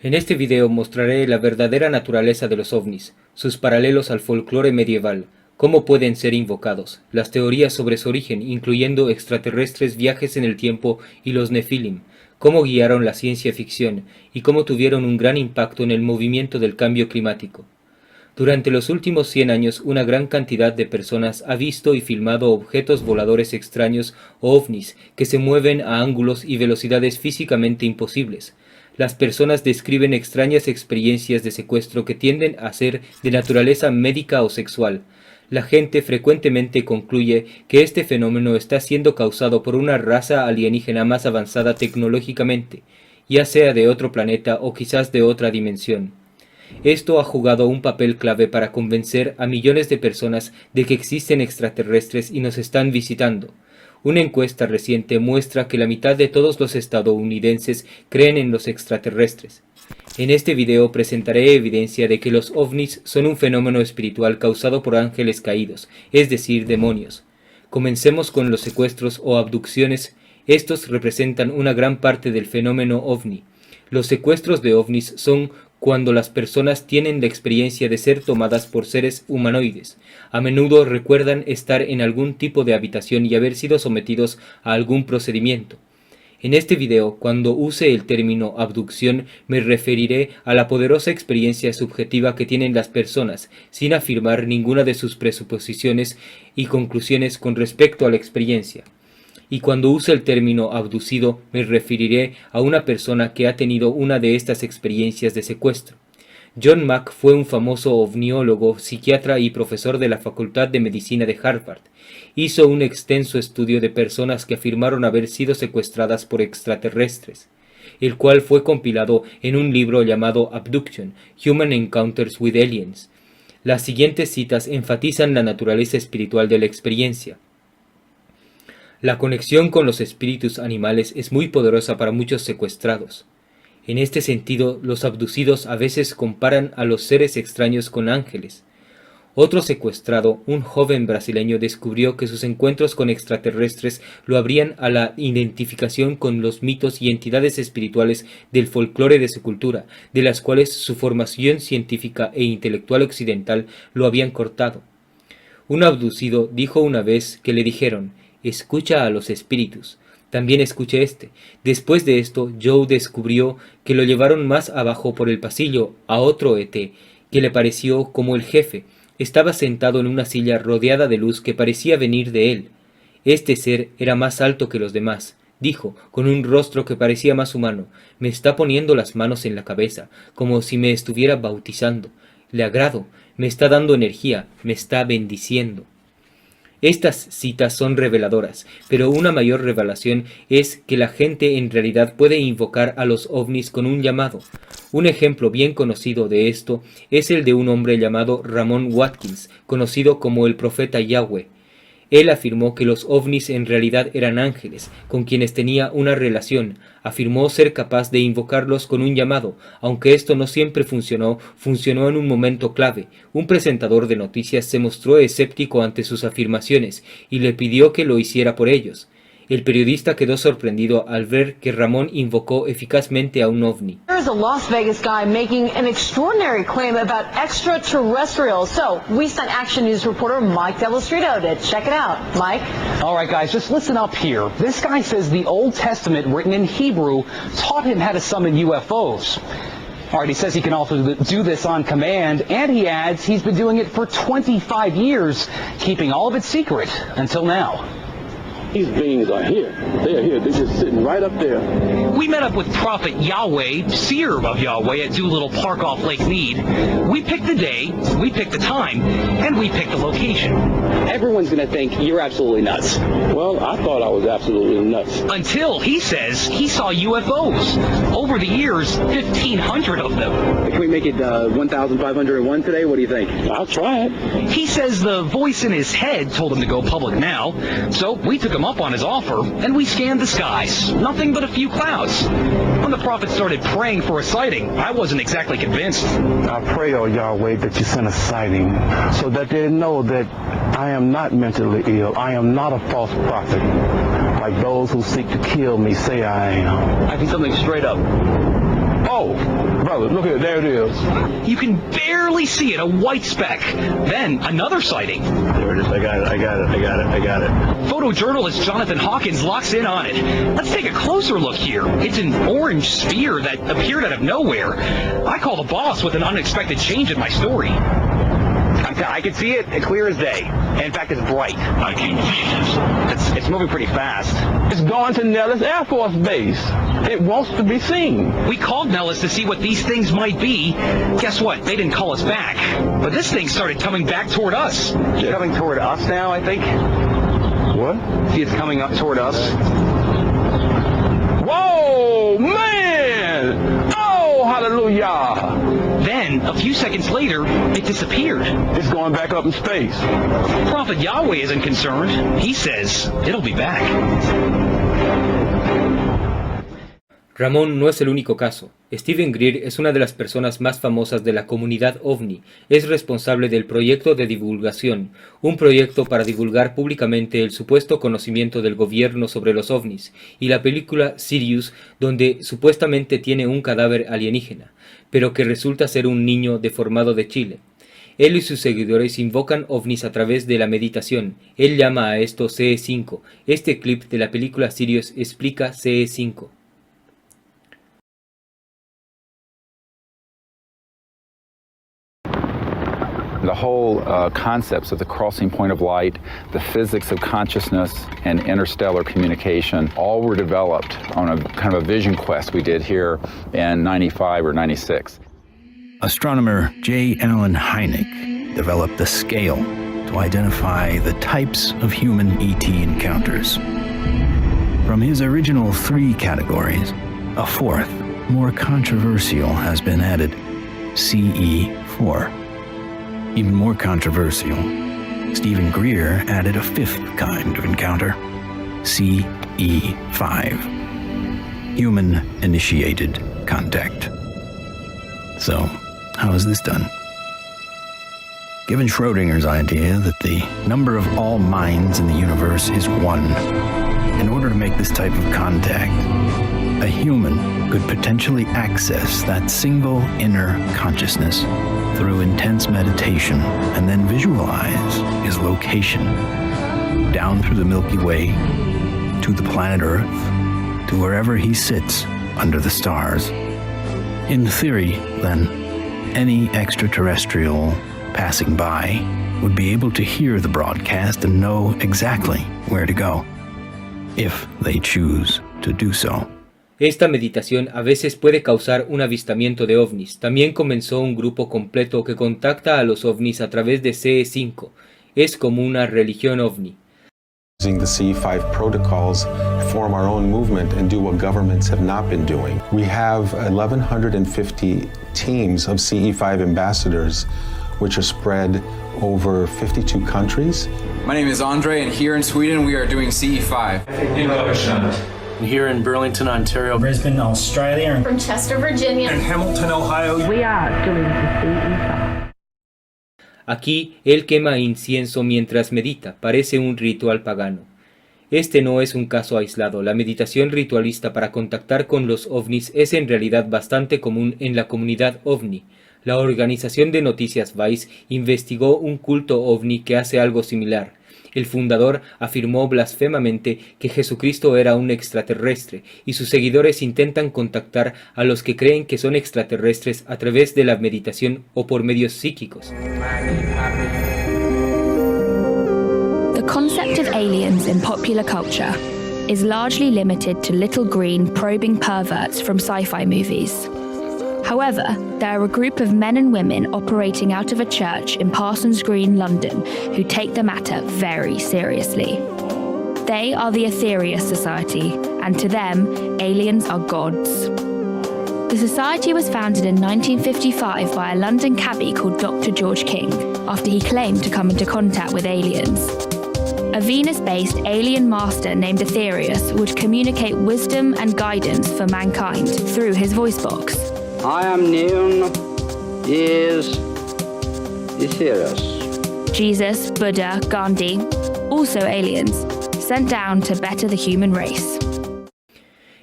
En este video mostraré la verdadera naturaleza de los ovnis, sus paralelos al folclore medieval, cómo pueden ser invocados, las teorías sobre su origen, incluyendo extraterrestres, viajes en el tiempo y los Nefilim, cómo guiaron la ciencia ficción y cómo tuvieron un gran impacto en el movimiento del cambio climático. Durante los últimos 100 años, una gran cantidad de personas ha visto y filmado objetos voladores extraños o ovnis que se mueven a ángulos y velocidades físicamente imposibles. Las personas describen extrañas experiencias de secuestro que tienden a ser de naturaleza médica o sexual. La gente frecuentemente concluye que este fenómeno está siendo causado por una raza alienígena más avanzada tecnológicamente, ya sea de otro planeta o quizás de otra dimensión. Esto ha jugado un papel clave para convencer a millones de personas de que existen extraterrestres y nos están visitando. Una encuesta reciente muestra que la mitad de todos los estadounidenses creen en los extraterrestres. En este video presentaré evidencia de que los ovnis son un fenómeno espiritual causado por ángeles caídos, es decir, demonios. Comencemos con los secuestros o abducciones. Estos representan una gran parte del fenómeno ovni. Los secuestros de ovnis son cuando las personas tienen la experiencia de ser tomadas por seres humanoides. A menudo recuerdan estar en algún tipo de habitación y haber sido sometidos a algún procedimiento. En este video, cuando use el término abducción, me referiré a la poderosa experiencia subjetiva que tienen las personas, sin afirmar ninguna de sus presuposiciones y conclusiones con respecto a la experiencia. Y cuando use el término abducido, me referiré a una persona que ha tenido una de estas experiencias de secuestro. John Mack fue un famoso ovniólogo, psiquiatra y profesor de la Facultad de Medicina de Harvard. Hizo un extenso estudio de personas que afirmaron haber sido secuestradas por extraterrestres, el cual fue compilado en un libro llamado Abduction: Human Encounters with Aliens. Las siguientes citas enfatizan la naturaleza espiritual de la experiencia. La conexión con los espíritus animales es muy poderosa para muchos secuestrados. En este sentido, los abducidos a veces comparan a los seres extraños con ángeles. Otro secuestrado, un joven brasileño, descubrió que sus encuentros con extraterrestres lo abrían a la identificación con los mitos y entidades espirituales del folclore de su cultura, de las cuales su formación científica e intelectual occidental lo habían cortado. Un abducido dijo una vez que le dijeron: «Escucha a los espíritus». También escuché este. Después de esto, Joe descubrió que lo llevaron más abajo por el pasillo a otro ET, que le pareció como el jefe. Estaba sentado en una silla rodeada de luz que parecía venir de él. Este ser era más alto que los demás, dijo, con un rostro que parecía más humano. Me está poniendo las manos en la cabeza, como si me estuviera bautizando. Le agrado, me está dando energía, me está bendiciendo. Estas citas son reveladoras, pero una mayor revelación es que la gente en realidad puede invocar a los ovnis con un llamado. Un ejemplo bien conocido de esto es el de un hombre llamado Ramon Watkins, conocido como el profeta Yahweh. Él afirmó que los ovnis en realidad eran ángeles, con quienes tenía una relación. Afirmó ser capaz de invocarlos con un llamado, aunque esto no siempre funcionó en un momento clave. Un presentador de noticias se mostró escéptico ante sus afirmaciones y le pidió que lo hiciera por ellos. El periodista quedó sorprendido al ver que Ramón invocó eficazmente a un ovni. There's a Las Vegas guy making an extraordinary claim about extraterrestrials. So we sent Action News reporter Mike Delastrito to check it out. Mike? All right, guys, just listen up here. This guy says the Old Testament, written in Hebrew, taught him how to summon UFOs. All right, he says he can also do this on command, and he adds he's been doing it for 25 years, keeping all of it secret until now. These beings are here. They are here. They're just sitting right up there. We met up with Prophet Yahweh, seer of Yahweh, at Doolittle Park off Lake Mead. We picked the day, we picked the time, and we picked the location. Everyone's going to think you're absolutely nuts. Well, I thought I was absolutely nuts. Until he says he saw UFOs. Over the years, 1,500 of them. Can we make it 1,501 today? What do you think? I'll try it. He says the voice in his head told him to go public now, so we took him up on his offer, and we scanned the skies. Nothing but a few clouds. clouds. When the prophet started praying for a sighting, I wasn't exactly convinced. I pray, O Yahweh, that you send a sighting so that they know that I am not mentally ill. I am not a false prophet, like those who seek to kill me say I am. I see something straight up. Oh, brother, look at it. There it is. You can barely see it, a white speck. Then another sighting. There it is. I got it. Photojournalist Jonathan Hawkins locks in on it. Let's take a closer look here. It's an orange sphere that appeared out of nowhere. I call the boss with an unexpected change in my story. I can see it clear as day. In fact, it's bright. I can't see It's moving pretty fast. It's going to Nellis Air Force Base. It wants to be seen. We called Nellis to see what these things might be. Guess what? They didn't call us back. But this thing started coming back toward us. It's coming toward us now, I think. What? See, it's coming up toward us. Whoa, man! Oh, hallelujah! Then, a few seconds later, it disappeared. It's going back up in space. Prophet Yahweh isn't concerned. He says it'll be back. Ramón no es el único caso. Steven Greer es una de las personas más famosas de la comunidad OVNI. Es responsable del proyecto de divulgación, un proyecto para divulgar públicamente el supuesto conocimiento del gobierno sobre los OVNIs, y la película Sirius, donde supuestamente tiene un cadáver alienígena, pero que resulta ser un niño deformado de Chile. Él y sus seguidores invocan ovnis a través de la meditación. Él llama a esto CE5. Este clip de la película Sirius explica CE5. The whole concepts of the crossing point of light, the physics of consciousness, and interstellar communication all were developed on a kind of a vision quest we did here in 95 or 96. Astronomer J. Allen Hynek developed the scale to identify the types of human ET encounters. From his original 3 categories, a 4th, more controversial, has been added, CE4. Even more controversial, Steven Greer added a 5th kind of encounter, CE5, human-initiated contact. So, how is this done? Given Schrödinger's idea that the number of all minds in the universe is 1, in order to make this type of contact, a human could potentially access that single inner consciousness through intense meditation and then visualize his location down through the Milky Way to the planet Earth to wherever he sits under the stars. In theory, then, any extraterrestrial passing by would be able to hear the broadcast and know exactly where to go, if they choose to do so. Esta meditación a veces puede causar un avistamiento de ovnis. También comenzó un grupo completo que contacta a los ovnis a través de CE5. Es como una religión ovni. Using the CE5 protocols, form our own movement and do what governments have not been doing. We have 1,150 teams of CE5 ambassadors, which are spread over 52 countries. My name is Andre, and here in Sweden we are doing CE5. Here in Burlington, Ontario, Brisbane, Australia, from Chester, Virginia, and Hamilton, Ohio. We are doing the CE5. Aquí él quema incienso mientras medita, parece un ritual pagano. Este no es un caso aislado. La meditación ritualista para contactar con los ovnis es en realidad bastante común en la comunidad ovni. La organización de noticias Vice investigó un culto ovni que hace algo similar. El fundador afirmó blasfemamente que Jesucristo era un extraterrestre y sus seguidores intentan contactar a los que creen que son extraterrestres a través de la meditación o por medios psíquicos. The concept of aliens in popular culture is largely limited to little green probing perverts from sci-fi movies. However, there are a group of men and women operating out of a church in Parsons Green, London, who take the matter very seriously. They are the Aetherius Society, and to them, aliens are gods. The society was founded in 1955 by a London cabbie called Dr. George King, after he claimed to come into contact with aliens. a Venus-based alien master named Aetherius would communicate wisdom and guidance for mankind through his voice box. I am Neon, is Aetherius. Jesus, Buddha, Gandhi, also aliens, sent down to better the human race.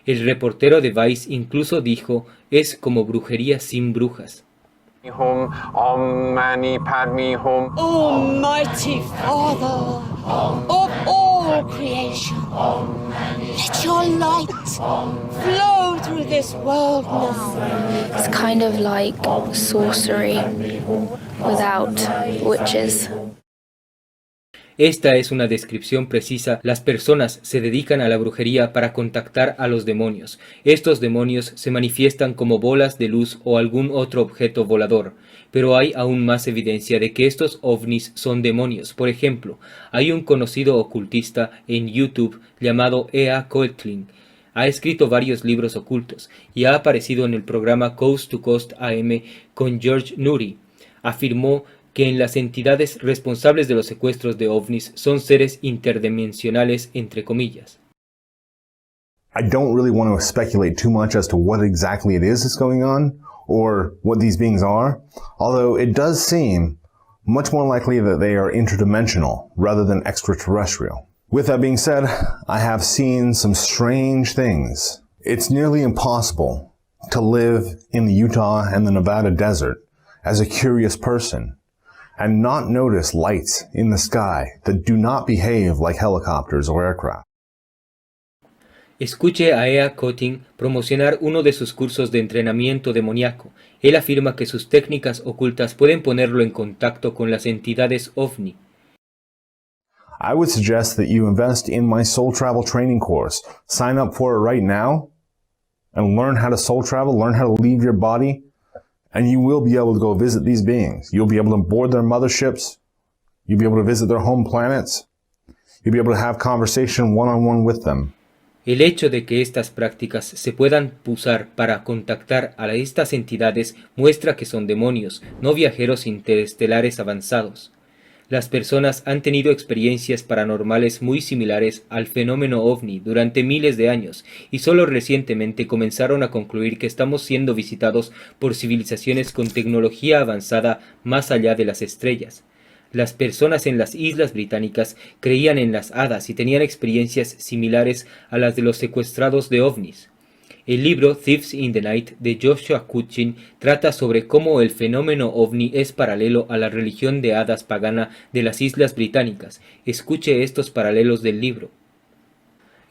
El reportero de Vice incluso dijo, es como brujería sin brujas. Almighty Father of all creation, let your light flow through this world now. It's kind of like sorcery without witches. Esta es una descripción precisa. Las personas se dedican a la brujería para contactar a los demonios. Estos demonios se manifiestan como bolas de luz o algún otro objeto volador. Pero hay aún más evidencia de que estos ovnis son demonios. Por ejemplo, hay un conocido ocultista en YouTube llamado E.A. Coetling. Ha escrito varios libros ocultos y ha aparecido en el programa Coast to Coast AM con George Noory. Afirmó que en las entidades responsables de los secuestros de ovnis son seres interdimensionales, entre comillas. I don't really want to speculate too much as to what exactly it is that's going on, or what these beings are, although it does seem much more likely that they are interdimensional rather than extraterrestrial. With that being said, I have seen some strange things. It's nearly impossible to live in the Utah and the Nevada desert as a curious person and not notice lights in the sky that do not behave like helicopters or aircraft. Escuche a E.A. Coetling promocionar uno de sus cursos de entrenamiento demoníaco. Él afirma que sus técnicas ocultas pueden ponerlo en contacto con las entidades OVNI. I would suggest that you invest in my soul travel training course. Sign up for it right now and learn how to soul travel, learn how to leave your body, and you will be able to go visit these beings. You'll be able to board their motherships. You'll be able to visit their home planets. You'll be able to have conversation one-on-one with them. El hecho de que estas prácticas se puedan usar para contactar a estas entidades muestra que son demonios, no viajeros interestelares avanzados. Las personas han tenido experiencias paranormales muy similares al fenómeno OVNI durante miles de años y solo recientemente comenzaron a concluir que estamos siendo visitados por civilizaciones con tecnología avanzada más allá de las estrellas. Las personas en las Islas Británicas creían en las hadas y tenían experiencias similares a las de los secuestrados de ovnis. El libro Thieves in the Night de Joshua Cutchin trata sobre cómo el fenómeno ovni es paralelo a la religión de hadas pagana de las Islas Británicas. Escuche estos paralelos del libro.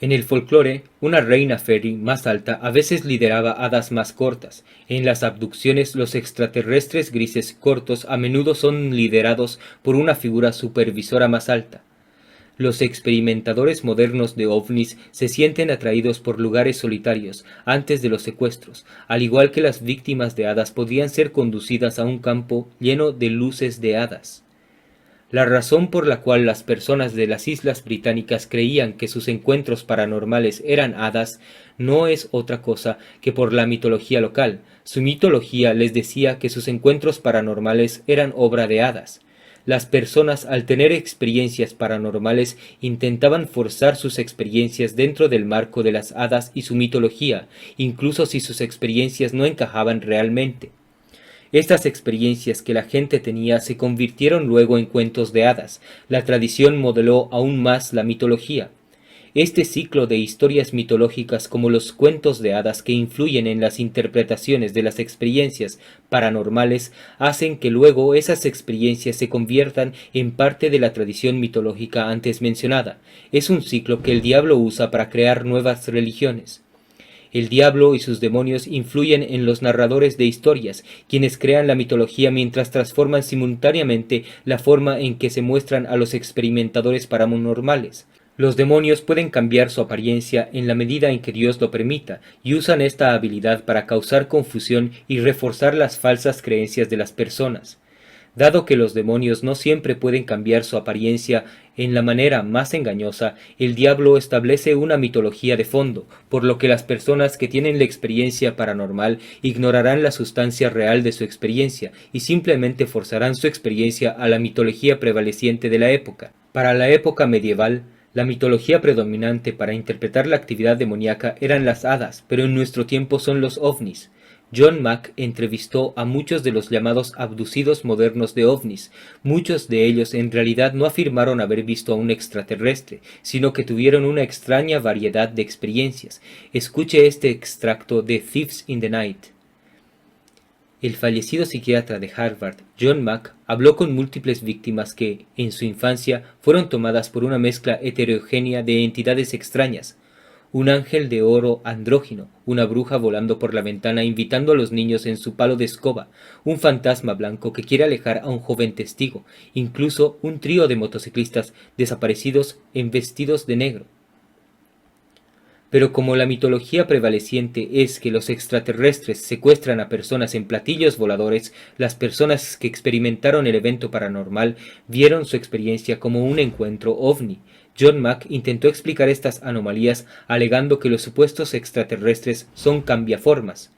En el folclore, una reina fairy más alta a veces lideraba hadas más cortas. En las abducciones, los extraterrestres grises cortos a menudo son liderados por una figura supervisora más alta. Los experimentadores modernos de ovnis se sienten atraídos por lugares solitarios antes de los secuestros, al igual que las víctimas de hadas podían ser conducidas a un campo lleno de luces de hadas. La razón por la cual las personas de las Islas Británicas creían que sus encuentros paranormales eran hadas no es otra cosa que por la mitología local. Su mitología les decía que sus encuentros paranormales eran obra de hadas. Las personas, al tener experiencias paranormales, intentaban forzar sus experiencias dentro del marco de las hadas y su mitología, incluso si sus experiencias no encajaban realmente. Estas experiencias que la gente tenía se convirtieron luego en cuentos de hadas. La tradición modeló aún más la mitología. Este ciclo de historias mitológicas como los cuentos de hadas que influyen en las interpretaciones de las experiencias paranormales hacen que luego esas experiencias se conviertan en parte de la tradición mitológica antes mencionada. Es un ciclo que el diablo usa para crear nuevas religiones. El diablo y sus demonios influyen en los narradores de historias, quienes crean la mitología mientras transforman simultáneamente la forma en que se muestran a los experimentadores paranormales. Los demonios pueden cambiar su apariencia en la medida en que Dios lo permita, y usan esta habilidad para causar confusión y reforzar las falsas creencias de las personas. Dado que los demonios no siempre pueden cambiar su apariencia en la manera más engañosa, el diablo establece una mitología de fondo, por lo que las personas que tienen la experiencia paranormal ignorarán la sustancia real de su experiencia y simplemente forzarán su experiencia a la mitología prevaleciente de la época. Para la época medieval, la mitología predominante para interpretar la actividad demoníaca eran las hadas, pero en nuestro tiempo son los ovnis. John Mack entrevistó a muchos de los llamados abducidos modernos de ovnis. Muchos de ellos en realidad no afirmaron haber visto a un extraterrestre, sino que tuvieron una extraña variedad de experiencias. Escuche este extracto de Thieves in the Night. El fallecido psiquiatra de Harvard, John Mack, habló con múltiples víctimas que, en su infancia, fueron tomadas por una mezcla heterogénea de entidades extrañas. Un ángel de oro andrógino, una bruja volando por la ventana invitando a los niños en su palo de escoba, un fantasma blanco que quiere alejar a un joven testigo, incluso un trío de motociclistas desaparecidos en vestidos de negro. Pero como la mitología prevaleciente es que los extraterrestres secuestran a personas en platillos voladores, las personas que experimentaron el evento paranormal vieron su experiencia como un encuentro ovni. John Mack intentó explicar estas anomalías alegando que los supuestos extraterrestres son cambiaformas.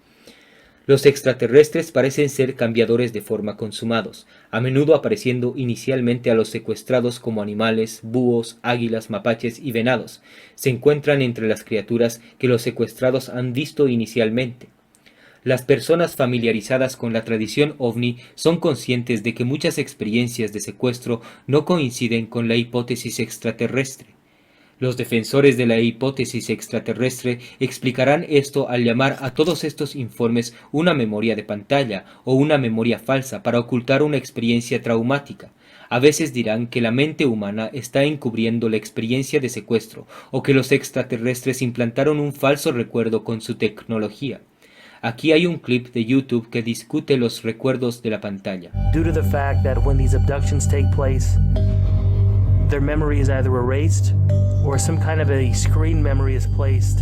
Los extraterrestres parecen ser cambiadores de forma consumados, a menudo apareciendo inicialmente a los secuestrados como animales, búhos, águilas, mapaches y venados. Se encuentran entre las criaturas que los secuestrados han visto inicialmente. Las personas familiarizadas con la tradición ovni son conscientes de que muchas experiencias de secuestro no coinciden con la hipótesis extraterrestre. Los defensores de la hipótesis extraterrestre explicarán esto al llamar a todos estos informes una memoria de pantalla o una memoria falsa para ocultar una experiencia traumática. A veces dirán que la mente humana está encubriendo la experiencia de secuestro o que los extraterrestres implantaron un falso recuerdo con su tecnología. Aquí hay un clip de YouTube que discute los recuerdos de la pantalla. Due to the fact that when these abductions take place, their memory is either erased or some kind of a screen memory is placed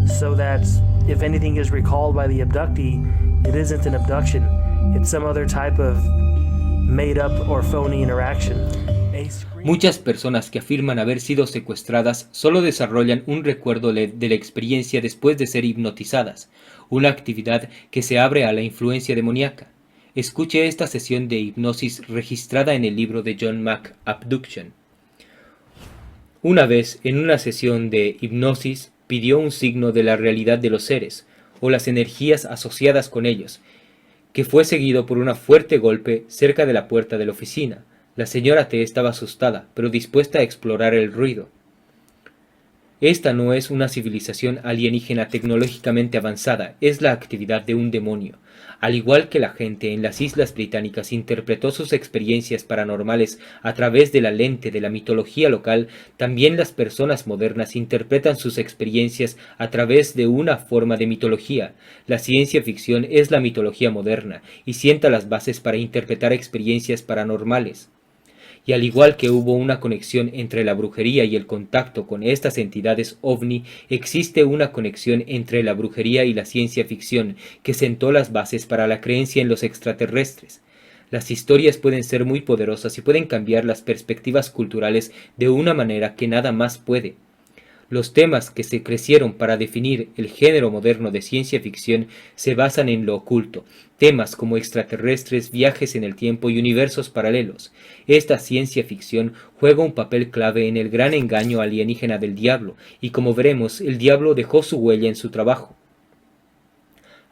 so that if anything is recalled by the abductee, it isn't an abduction, it's some other type of made up or phony interaction. Muchas personas que afirman haber sido secuestradas solo desarrollan un recuerdo de la experiencia después de ser hipnotizadas, una actividad que se abre a la influencia demoníaca. Escuche esta sesión de hipnosis registrada en el libro de John Mack, Abduction. Una vez, en una sesión de hipnosis, pidió un signo de la realidad de los seres, o las energías asociadas con ellos, que fue seguido por un fuerte golpe cerca de la puerta de la oficina. La señora T estaba asustada, pero dispuesta a explorar el ruido. Esta no es una civilización alienígena tecnológicamente avanzada, es la actividad de un demonio. Al igual que la gente en las Islas Británicas interpretó sus experiencias paranormales a través de la lente de la mitología local, también las personas modernas interpretan sus experiencias a través de una forma de mitología. La ciencia ficción es la mitología moderna y sienta las bases para interpretar experiencias paranormales. Y al igual que hubo una conexión entre la brujería y el contacto con estas entidades ovni, existe una conexión entre la brujería y la ciencia ficción que sentó las bases para la creencia en los extraterrestres. Las historias pueden ser muy poderosas y pueden cambiar las perspectivas culturales de una manera que nada más puede. Los temas que se crecieron para definir el género moderno de ciencia ficción se basan en lo oculto, temas como extraterrestres, viajes en el tiempo y universos paralelos. Esta ciencia ficción juega un papel clave en el gran engaño alienígena del diablo, y como veremos, el diablo dejó su huella en su trabajo.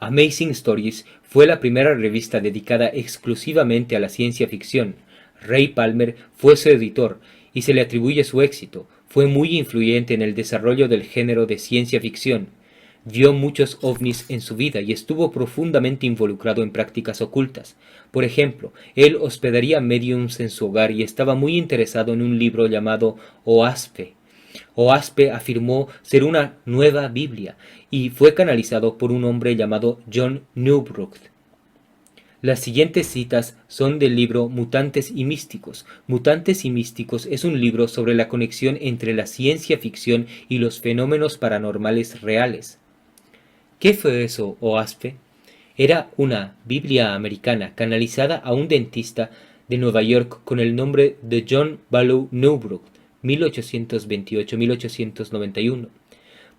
Amazing Stories fue la primera revista dedicada exclusivamente a la ciencia ficción. Ray Palmer fue su editor, y se le atribuye su éxito. Fue muy influyente en el desarrollo del género de ciencia ficción. Vio muchos ovnis en su vida y estuvo profundamente involucrado en prácticas ocultas. Por ejemplo, él hospedaría mediums en su hogar y estaba muy interesado en un libro llamado OASP. OASP afirmó ser una nueva Biblia y fue canalizado por un hombre llamado John Newbrough. Las siguientes citas son del libro Mutantes y Místicos. Mutantes y Místicos es un libro sobre la conexión entre la ciencia ficción y los fenómenos paranormales reales. ¿Qué fue eso, OASP? Era una Biblia americana canalizada a un dentista de Nueva York con el nombre de John Barlow Newbrough, 1828-1891.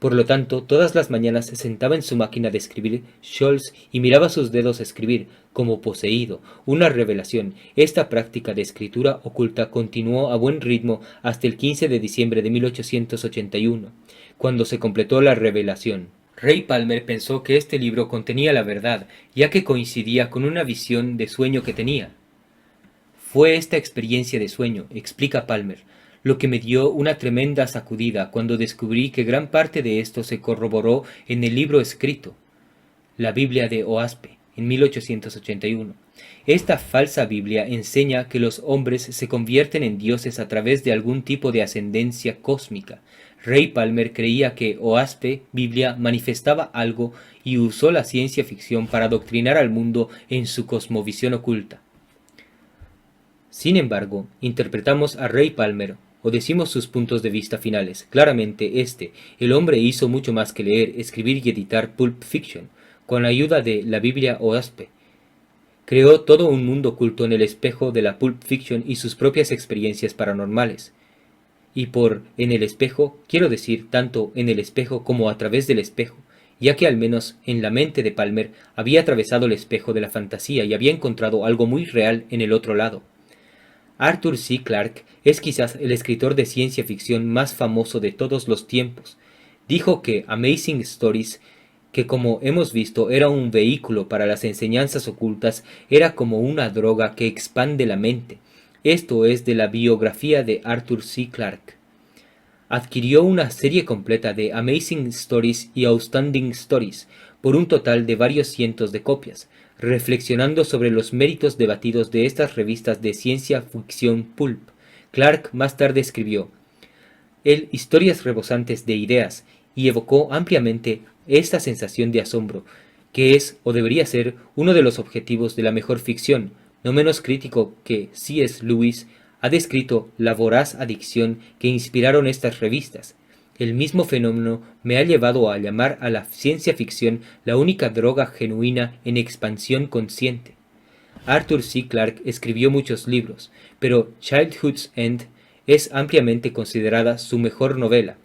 Por lo tanto, todas las mañanas se sentaba en su máquina de escribir, Scholz, y miraba sus dedos escribir, como poseído, una revelación. Esta práctica de escritura oculta continuó a buen ritmo hasta el 15 de diciembre de 1881, cuando se completó la revelación. Ray Palmer pensó que este libro contenía la verdad, ya que coincidía con una visión de sueño que tenía. Fue esta experiencia de sueño, explica Palmer, lo que me dio una tremenda sacudida cuando descubrí que gran parte de esto se corroboró en el libro escrito, la Biblia de Oaspe, en 1881. Esta falsa Biblia enseña que los hombres se convierten en dioses a través de algún tipo de ascendencia cósmica. Ray Palmer creía que Oaspe, Biblia, manifestaba algo y usó la ciencia ficción para adoctrinar al mundo en su cosmovisión oculta. Sin embargo, interpretamos a Ray Palmer o decimos sus puntos de vista finales. Claramente el hombre hizo mucho más que leer, escribir y editar Pulp Fiction. Con la ayuda de la Biblia Oaspe, creó todo un mundo oculto en el espejo de la Pulp Fiction y sus propias experiencias paranormales. Y en el espejo, quiero decir tanto en el espejo como a través del espejo, ya que al menos en la mente de Palmer había atravesado el espejo de la fantasía y había encontrado algo muy real en el otro lado. Arthur C. Clarke es quizás el escritor de ciencia ficción más famoso de todos los tiempos. Dijo que Amazing Stories, que como hemos visto era un vehículo para las enseñanzas ocultas, era como una droga que expande la mente. Esto es de la biografía de Arthur C. Clarke. Adquirió una serie completa de Amazing Stories y Outstanding Stories, por un total de varios cientos de copias, reflexionando sobre los méritos debatidos de estas revistas de ciencia ficción pulp. Clarke más tarde escribió historias rebosantes de ideas y evocó ampliamente esta sensación de asombro, que es o debería ser uno de los objetivos de la mejor ficción. No menos crítico que C.S. Lewis ha descrito la voraz adicción que inspiraron estas revistas. El mismo fenómeno me ha llevado a llamar a la ciencia ficción la única droga genuina en expansión consciente. Arthur C. Clarke escribió muchos libros, pero Childhood's End es ampliamente considerada su mejor novela.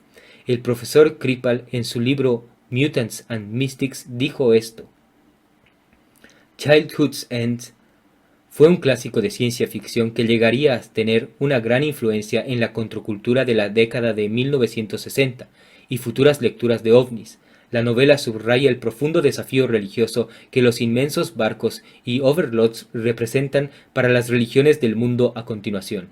El profesor Kripal en su libro Mutants and Mystics dijo esto: Childhood's End fue un clásico de ciencia ficción que llegaría a tener una gran influencia en la contracultura de la década de 1960 y futuras lecturas de ovnis. La novela subraya el profundo desafío religioso que los inmensos barcos y overlords representan para las religiones del mundo a continuación.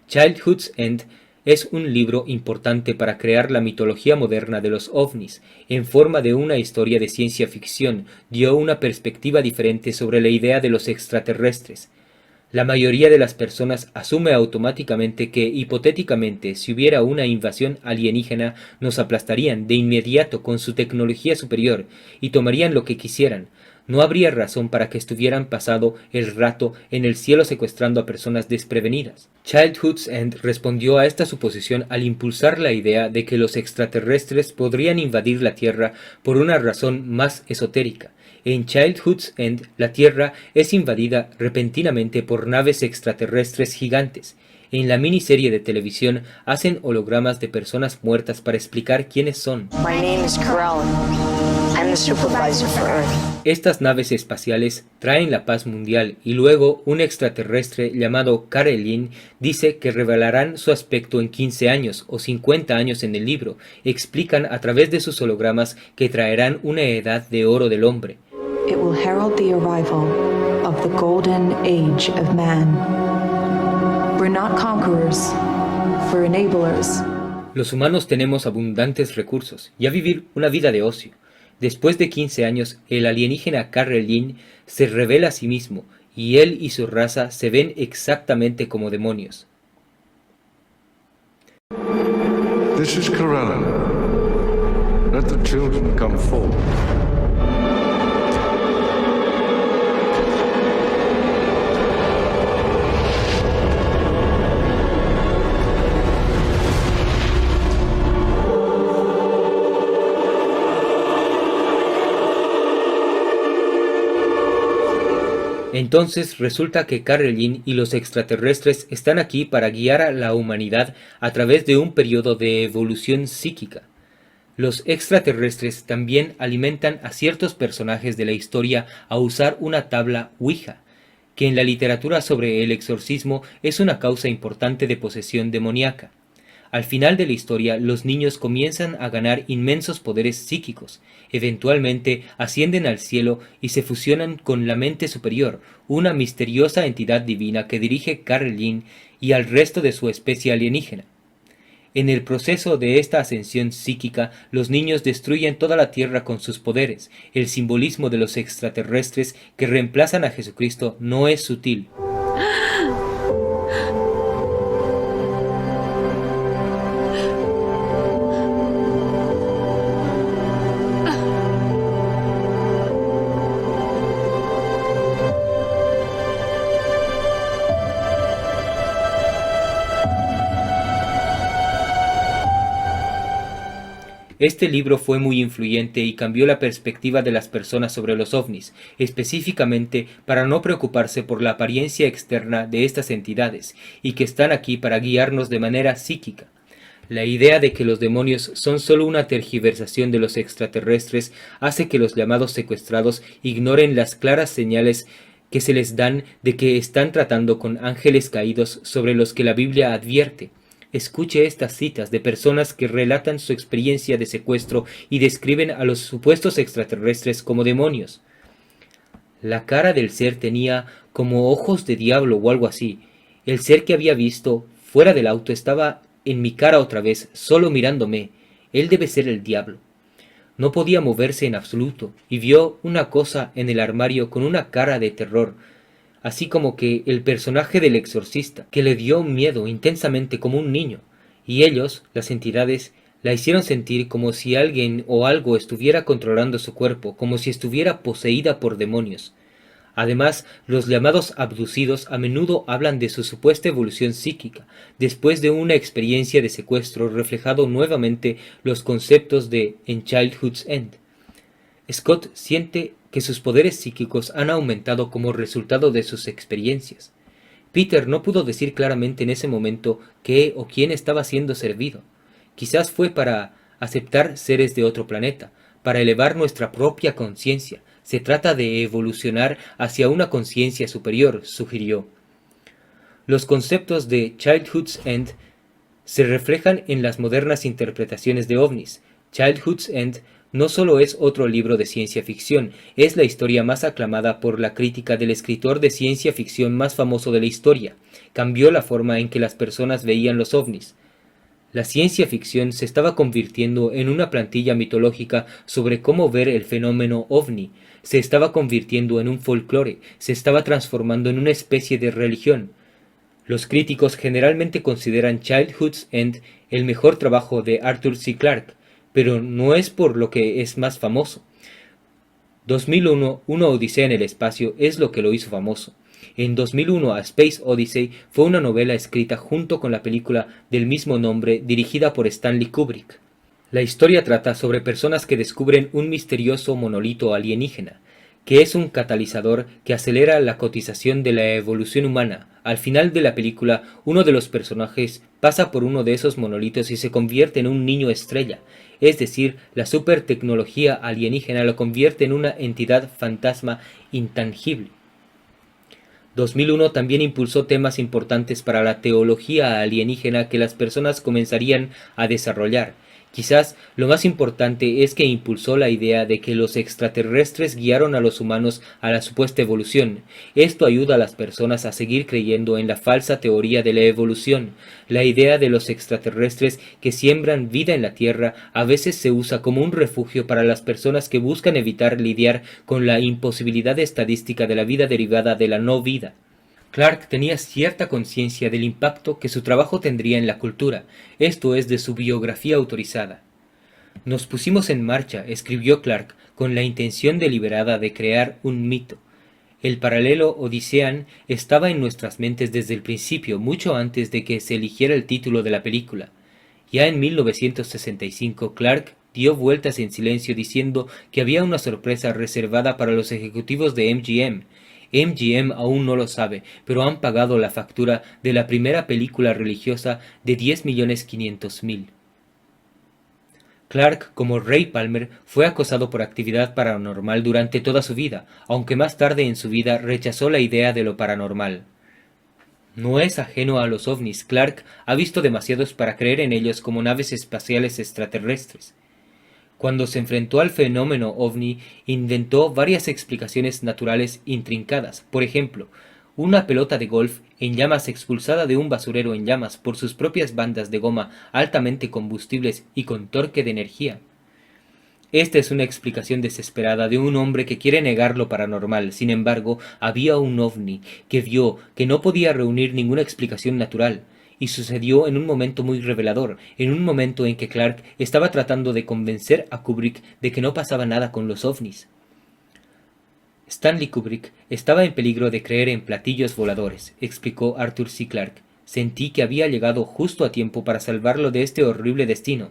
Childhood's End es un libro importante para crear la mitología moderna de los ovnis. En forma de una historia de ciencia ficción, dio una perspectiva diferente sobre la idea de los extraterrestres. La mayoría de las personas asume automáticamente que, hipotéticamente, si hubiera una invasión alienígena, nos aplastarían de inmediato con su tecnología superior y tomarían lo que quisieran. No habría razón para que estuvieran pasado el rato en el cielo secuestrando a personas desprevenidas. Childhood's End respondió a esta suposición al impulsar la idea de que los extraterrestres podrían invadir la Tierra por una razón más esotérica. En Childhood's End, la Tierra es invadida repentinamente por naves extraterrestres gigantes. En la miniserie de televisión hacen hologramas de personas muertas para explicar quiénes son. My name is Corella. I'm the supervisor for Earth. Estas naves espaciales traen la paz mundial y luego un extraterrestre llamado Karelin dice que revelarán su aspecto en 15 años o 50 años en el libro. Explican a través de sus hologramas que traerán una edad de oro del hombre. It will herald the arrival of the golden age of man. We're not conquerors, we're enablers. Los humanos tenemos abundantes recursos y a vivir una vida de ocio. Después de 15 años, el alienígena Karelin se revela a sí mismo y él y su raza se ven exactamente como demonios. This is Corella. Let the children come forward. Entonces resulta que Karelin y los extraterrestres están aquí para guiar a la humanidad a través de un periodo de evolución psíquica. Los extraterrestres también alimentan a ciertos personajes de la historia a usar una tabla Ouija, que en la literatura sobre el exorcismo es una causa importante de posesión demoníaca. Al final de la historia, los niños comienzan a ganar inmensos poderes psíquicos, eventualmente ascienden al cielo y se fusionan con la mente superior, una misteriosa entidad divina que dirige Carlin y al resto de su especie alienígena. En el proceso de esta ascensión psíquica, los niños destruyen toda la tierra con sus poderes. El simbolismo de los extraterrestres que reemplazan a Jesucristo no es sutil. Este libro fue muy influyente y cambió la perspectiva de las personas sobre los ovnis, específicamente para no preocuparse por la apariencia externa de estas entidades, y que están aquí para guiarnos de manera psíquica. La idea de que los demonios son solo una tergiversación de los extraterrestres hace que los llamados secuestrados ignoren las claras señales que se les dan de que están tratando con ángeles caídos sobre los que la Biblia advierte. Escuche estas citas de personas que relatan su experiencia de secuestro y describen a los supuestos extraterrestres como demonios. La cara del ser tenía como ojos de diablo o algo así. El ser que había visto fuera del auto estaba en mi cara otra vez, solo mirándome. Él debe ser el diablo. No podía moverse en absoluto y vio una cosa en el armario con una cara de terror, así como que el personaje del exorcista, que le dio miedo intensamente como un niño, y ellos, las entidades, la hicieron sentir como si alguien o algo estuviera controlando su cuerpo, como si estuviera poseída por demonios. Además, los llamados abducidos a menudo hablan de su supuesta evolución psíquica, después de una experiencia de secuestro reflejado nuevamente los conceptos de En Childhood's End. Scott siente que sus poderes psíquicos han aumentado como resultado de sus experiencias. Peter no pudo decir claramente en ese momento qué o quién estaba siendo servido. Quizás fue para aceptar seres de otro planeta, para elevar nuestra propia conciencia. Se trata de evolucionar hacia una conciencia superior, sugirió. Los conceptos de Childhood's End se reflejan en las modernas interpretaciones de ovnis. Childhood's End no solo es otro libro de ciencia ficción, es la historia más aclamada por la crítica del escritor de ciencia ficción más famoso de la historia. Cambió la forma en que las personas veían los ovnis. La ciencia ficción se estaba convirtiendo en una plantilla mitológica sobre cómo ver el fenómeno ovni. Se estaba convirtiendo en un folclore, se estaba transformando en una especie de religión. Los críticos generalmente consideran Childhood's End el mejor trabajo de Arthur C. Clarke, pero no es por lo que es más famoso. 2001, Una Odisea en el Espacio es lo que lo hizo famoso. En 2001, A Space Odyssey fue una novela escrita junto con la película del mismo nombre dirigida por Stanley Kubrick. La historia trata sobre personas que descubren un misterioso monolito alienígena, que es un catalizador que acelera la cotización de la evolución humana. Al final de la película, uno de los personajes pasa por uno de esos monolitos y se convierte en un niño estrella, es decir, la supertecnología alienígena lo convierte en una entidad fantasma intangible. 2001 también impulsó temas importantes para la teología alienígena que las personas comenzarían a desarrollar. Quizás lo más importante es que impulsó la idea de que los extraterrestres guiaron a los humanos a la supuesta evolución. Esto ayuda a las personas a seguir creyendo en la falsa teoría de la evolución. La idea de los extraterrestres que siembran vida en la Tierra a veces se usa como un refugio para las personas que buscan evitar lidiar con la imposibilidad estadística de la vida derivada de la no vida. Clarke tenía cierta conciencia del impacto que su trabajo tendría en la cultura, esto es de su biografía autorizada. Nos pusimos en marcha, escribió Clarke, con la intención deliberada de crear un mito. El paralelo Odisean estaba en nuestras mentes desde el principio, mucho antes de que se eligiera el título de la película. Ya en 1965, Clarke dio vueltas en silencio diciendo que había una sorpresa reservada para los ejecutivos de MGM. MGM aún no lo sabe, pero han pagado la factura de la primera película religiosa de $10.500.000. Clark, como Ray Palmer, fue acosado por actividad paranormal durante toda su vida, aunque más tarde en su vida rechazó la idea de lo paranormal. No es ajeno a los ovnis. Clark ha visto demasiados para creer en ellos como naves espaciales extraterrestres. Cuando se enfrentó al fenómeno ovni, inventó varias explicaciones naturales intrincadas. Por ejemplo, una pelota de golf en llamas expulsada de un basurero en llamas por sus propias bandas de goma altamente combustibles y con torque de energía. Esta es una explicación desesperada de un hombre que quiere negar lo paranormal. Sin embargo, había un ovni que vio que no podía reunir ninguna explicación natural, y sucedió en un momento muy revelador, en un momento en que Clark estaba tratando de convencer a Kubrick de que no pasaba nada con los ovnis. Stanley Kubrick estaba en peligro de creer en platillos voladores, explicó Arthur C. Clarke. Sentí que había llegado justo a tiempo para salvarlo de este horrible destino.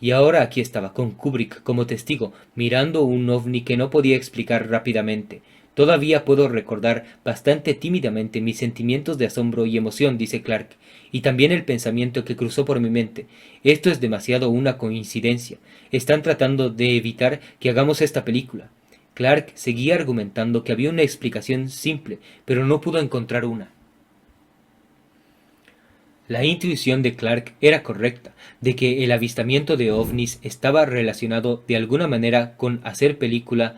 Y ahora aquí estaba, con Kubrick como testigo, mirando un ovni que no podía explicar rápidamente. Todavía puedo recordar bastante tímidamente mis sentimientos de asombro y emoción, dice Clarke, y también el pensamiento que cruzó por mi mente. Esto es demasiado una coincidencia. Están tratando de evitar que hagamos esta película. Clarke seguía argumentando que había una explicación simple, pero no pudo encontrar una. La intuición de Clarke era correcta, de que el avistamiento de ovnis estaba relacionado de alguna manera con hacer película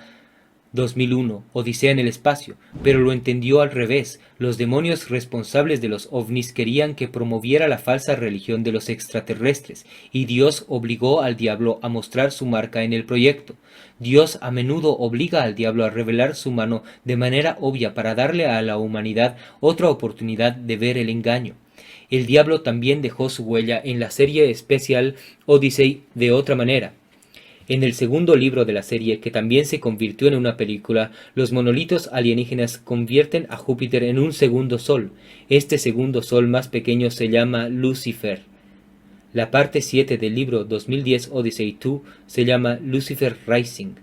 2001, Odisea en el espacio, pero lo entendió al revés. Los demonios responsables de los ovnis querían que promoviera la falsa religión de los extraterrestres, y Dios obligó al diablo a mostrar su marca en el proyecto. Dios a menudo obliga al diablo a revelar su mano de manera obvia para darle a la humanidad otra oportunidad de ver el engaño. El diablo también dejó su huella en la serie especial Odyssey de otra manera. En el segundo libro de la serie, que también se convirtió en una película, los monolitos alienígenas convierten a Júpiter en un segundo sol. Este segundo sol más pequeño se llama Lucifer. La parte 7 del libro 2010 Odyssey 2 se llama Lucifer Rising.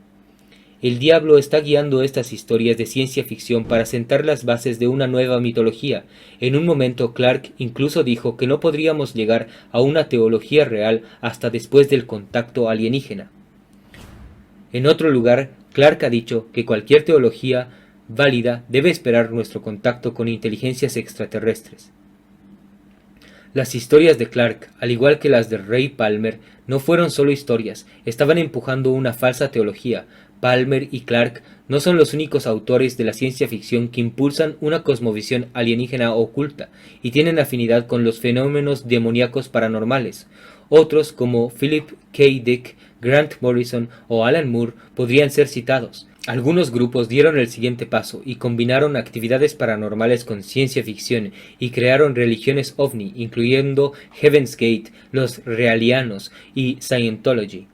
El diablo está guiando estas historias de ciencia ficción para sentar las bases de una nueva mitología. En un momento Clarke incluso dijo que no podríamos llegar a una teología real hasta después del contacto alienígena. En otro lugar, Clarke ha dicho que cualquier teología válida debe esperar nuestro contacto con inteligencias extraterrestres. Las historias de Clarke, al igual que las de Ray Palmer, no fueron solo historias, estaban empujando una falsa teología. Palmer y Clarke no son los únicos autores de la ciencia ficción que impulsan una cosmovisión alienígena oculta y tienen afinidad con los fenómenos demoníacos paranormales. Otros, como Philip K. Dick, Grant Morrison o Alan Moore, podrían ser citados. Algunos grupos dieron el siguiente paso y combinaron actividades paranormales con ciencia ficción y crearon religiones ovni, incluyendo Heaven's Gate, los Realianos y Scientology.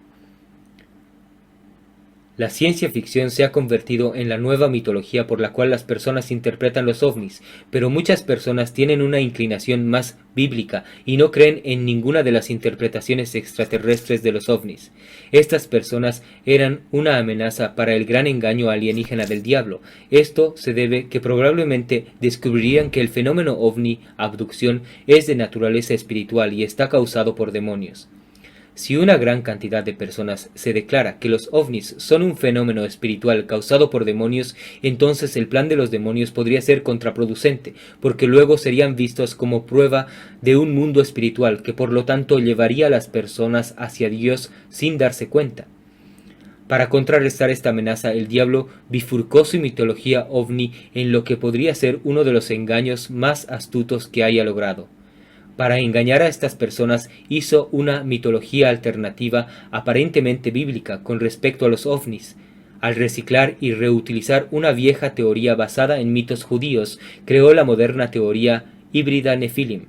La ciencia ficción se ha convertido en la nueva mitología por la cual las personas interpretan los ovnis, pero muchas personas tienen una inclinación más bíblica y no creen en ninguna de las interpretaciones extraterrestres de los ovnis. Estas personas eran una amenaza para el gran engaño alienígena del diablo. Esto se debe que probablemente descubrirían que el fenómeno ovni, abducción, es de naturaleza espiritual y está causado por demonios. Si una gran cantidad de personas se declara que los ovnis son un fenómeno espiritual causado por demonios, entonces el plan de los demonios podría ser contraproducente, porque luego serían vistos como prueba de un mundo espiritual que por lo tanto llevaría a las personas hacia Dios sin darse cuenta. Para contrarrestar esta amenaza, el diablo bifurcó su mitología ovni en lo que podría ser uno de los engaños más astutos que haya logrado. Para engañar a estas personas hizo una mitología alternativa aparentemente bíblica con respecto a los ovnis. Al reciclar y reutilizar una vieja teoría basada en mitos judíos, creó la moderna teoría híbrida Nefilim.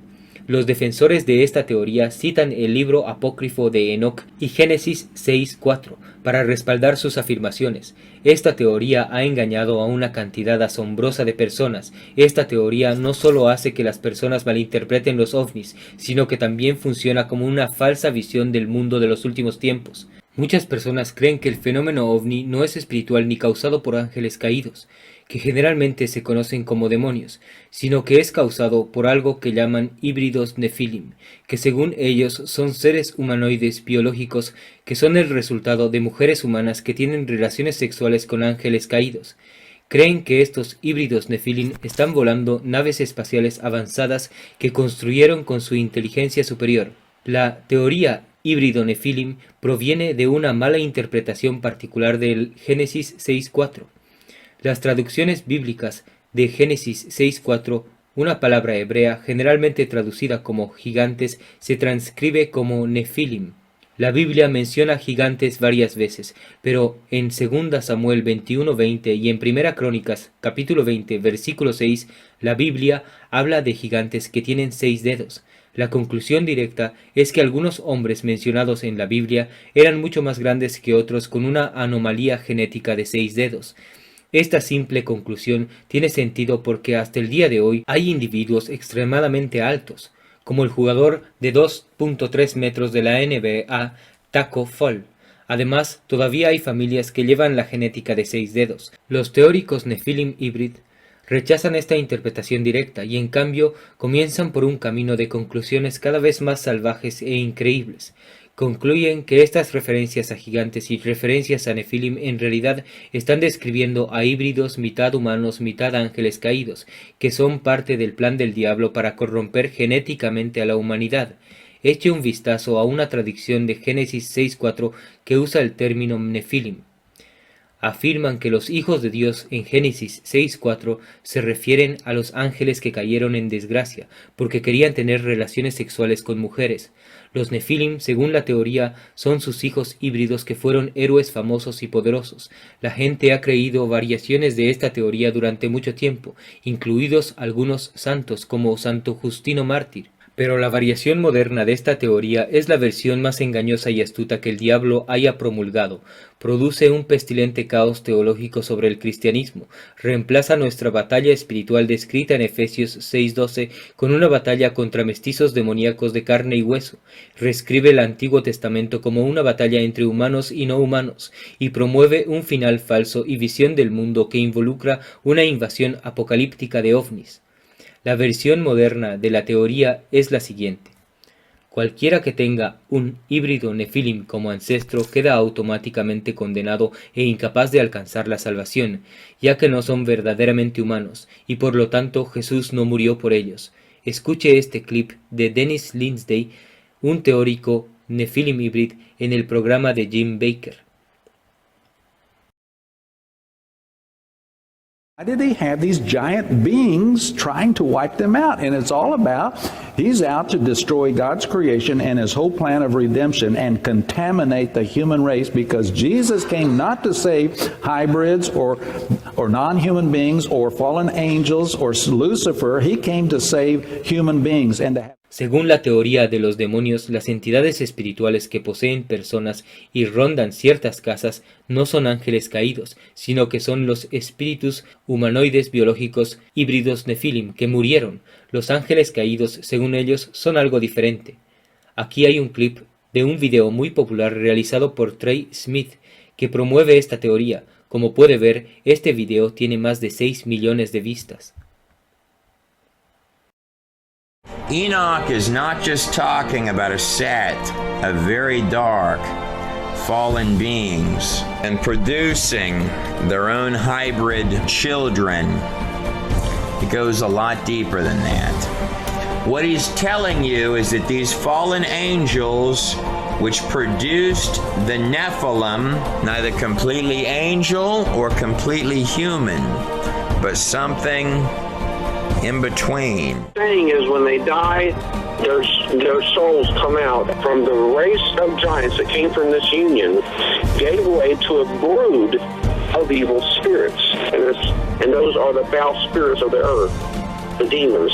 Los defensores de esta teoría citan el libro apócrifo de Enoc y Génesis 6:4 para respaldar sus afirmaciones. Esta teoría ha engañado a una cantidad asombrosa de personas. Esta teoría no solo hace que las personas malinterpreten los ovnis, sino que también funciona como una falsa visión del mundo de los últimos tiempos. Muchas personas creen que el fenómeno ovni no es espiritual ni causado por ángeles caídos, que generalmente se conocen como demonios, sino que es causado por algo que llaman híbridos Nephilim, que según ellos son seres humanoides biológicos que son el resultado de mujeres humanas que tienen relaciones sexuales con ángeles caídos. Creen que estos híbridos Nephilim están volando naves espaciales avanzadas que construyeron con su inteligencia superior. La teoría híbrido Nephilim proviene de una mala interpretación particular del Génesis 6.4. Las traducciones bíblicas de Génesis 6.4, una palabra hebrea generalmente traducida como gigantes, se transcribe como Nephilim. La Biblia menciona gigantes varias veces, pero en 2 Samuel 21:20 y en 1 Crónicas capítulo 20 versículo 6, la Biblia habla de gigantes que tienen 6 dedos. La conclusión directa es que algunos hombres mencionados en la Biblia eran mucho más grandes que otros con una anomalía genética de 6 dedos. Esta simple conclusión tiene sentido porque hasta el día de hoy hay individuos extremadamente altos, como el jugador de 2.3 metros de la NBA, Taco Fall. Además, todavía hay familias que llevan la genética de 6 dedos. Los teóricos Nephilim Hybrid rechazan esta interpretación directa y en cambio comienzan por un camino de conclusiones cada vez más salvajes e increíbles. Concluyen que estas referencias a gigantes y referencias a Nephilim en realidad están describiendo a híbridos mitad humanos, mitad ángeles caídos, que son parte del plan del diablo para corromper genéticamente a la humanidad. Eche un vistazo a una traducción de Génesis 6.4 que usa el término Nephilim. Afirman que los hijos de Dios en Génesis 6.4 se refieren a los ángeles que cayeron en desgracia porque querían tener relaciones sexuales con mujeres. Los Nephilim, según la teoría, son sus hijos híbridos que fueron héroes famosos y poderosos. La gente ha creído variaciones de esta teoría durante mucho tiempo, incluidos algunos santos como Santo Justino Mártir. Pero la variación moderna de esta teoría es la versión más engañosa y astuta que el diablo haya promulgado. Produce un pestilente caos teológico sobre el cristianismo. Reemplaza nuestra batalla espiritual descrita en Efesios 6:12 con una batalla contra mestizos demoníacos de carne y hueso. Reescribe el Antiguo Testamento como una batalla entre humanos y no humanos, y promueve un final falso y visión del mundo que involucra una invasión apocalíptica de ovnis. La versión moderna de la teoría es la siguiente. Cualquiera que tenga un híbrido Nephilim como ancestro queda automáticamente condenado e incapaz de alcanzar la salvación, ya que no son verdaderamente humanos, y por lo tanto Jesús no murió por ellos. Escuche este clip de Dennis Lindsay, un teórico Nephilim híbrido, en el programa de Jim Baker. Why did he have these giant beings trying to wipe them out? And it's all about, he's out to destroy God's creation and his whole plan of redemption and contaminate the human race, because Jesus came not to save hybrids or non-human beings or fallen angels or Lucifer. He came to save human beings and to have... Según la teoría de los demonios, las entidades espirituales que poseen personas y rondan ciertas casas no son ángeles caídos, sino que son los espíritus humanoides biológicos híbridos Nephilim que murieron. Los ángeles caídos, según ellos, son algo diferente. Aquí hay un clip de un video muy popular realizado por Trey Smith que promueve esta teoría. Como puede ver, este video tiene más de 6 millones de vistas. Enoch is not just talking about a set of very dark, fallen beings and producing their own hybrid children. It goes a lot deeper than that. What he's telling you is that these fallen angels, which produced the Nephilim, neither completely angel or completely human, but something in between. The thing is, when they die, their souls come out from the race of giants that came from this union, gave way to a brood of evil spirits, and those are the foul spirits of the earth, the demons.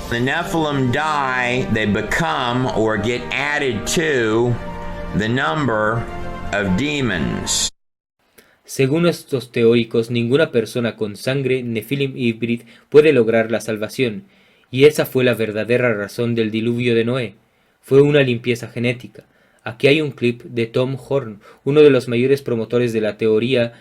The Nephilim die, they become or get added to the number of demons. Según estos teóricos, ninguna persona con sangre Nephilim híbrida puede lograr la salvación, y esa fue la verdadera razón del diluvio de Noé. Fue una limpieza genética. Aquí hay un clip de Tom Horn, uno de los mayores promotores de la teoría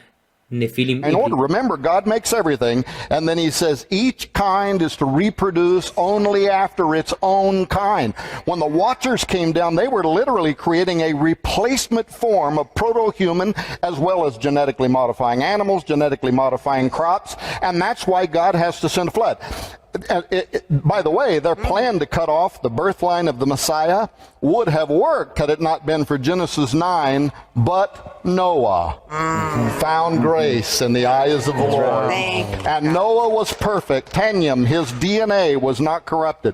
Nephilim. In order, remember, God makes everything, and then he says each kind is to reproduce only after its own kind. When the Watchers came down, they were literally creating a replacement form of proto-human, as well as genetically modifying animals, genetically modifying crops, and that's why God has to send a flood. By the way, their plan to cut off the birth line of the Messiah would have worked had it not been for Genesis 9, but Noah found grace in the eyes of the Lord. And Noah was perfect. Tenium, his DNA was not corrupted.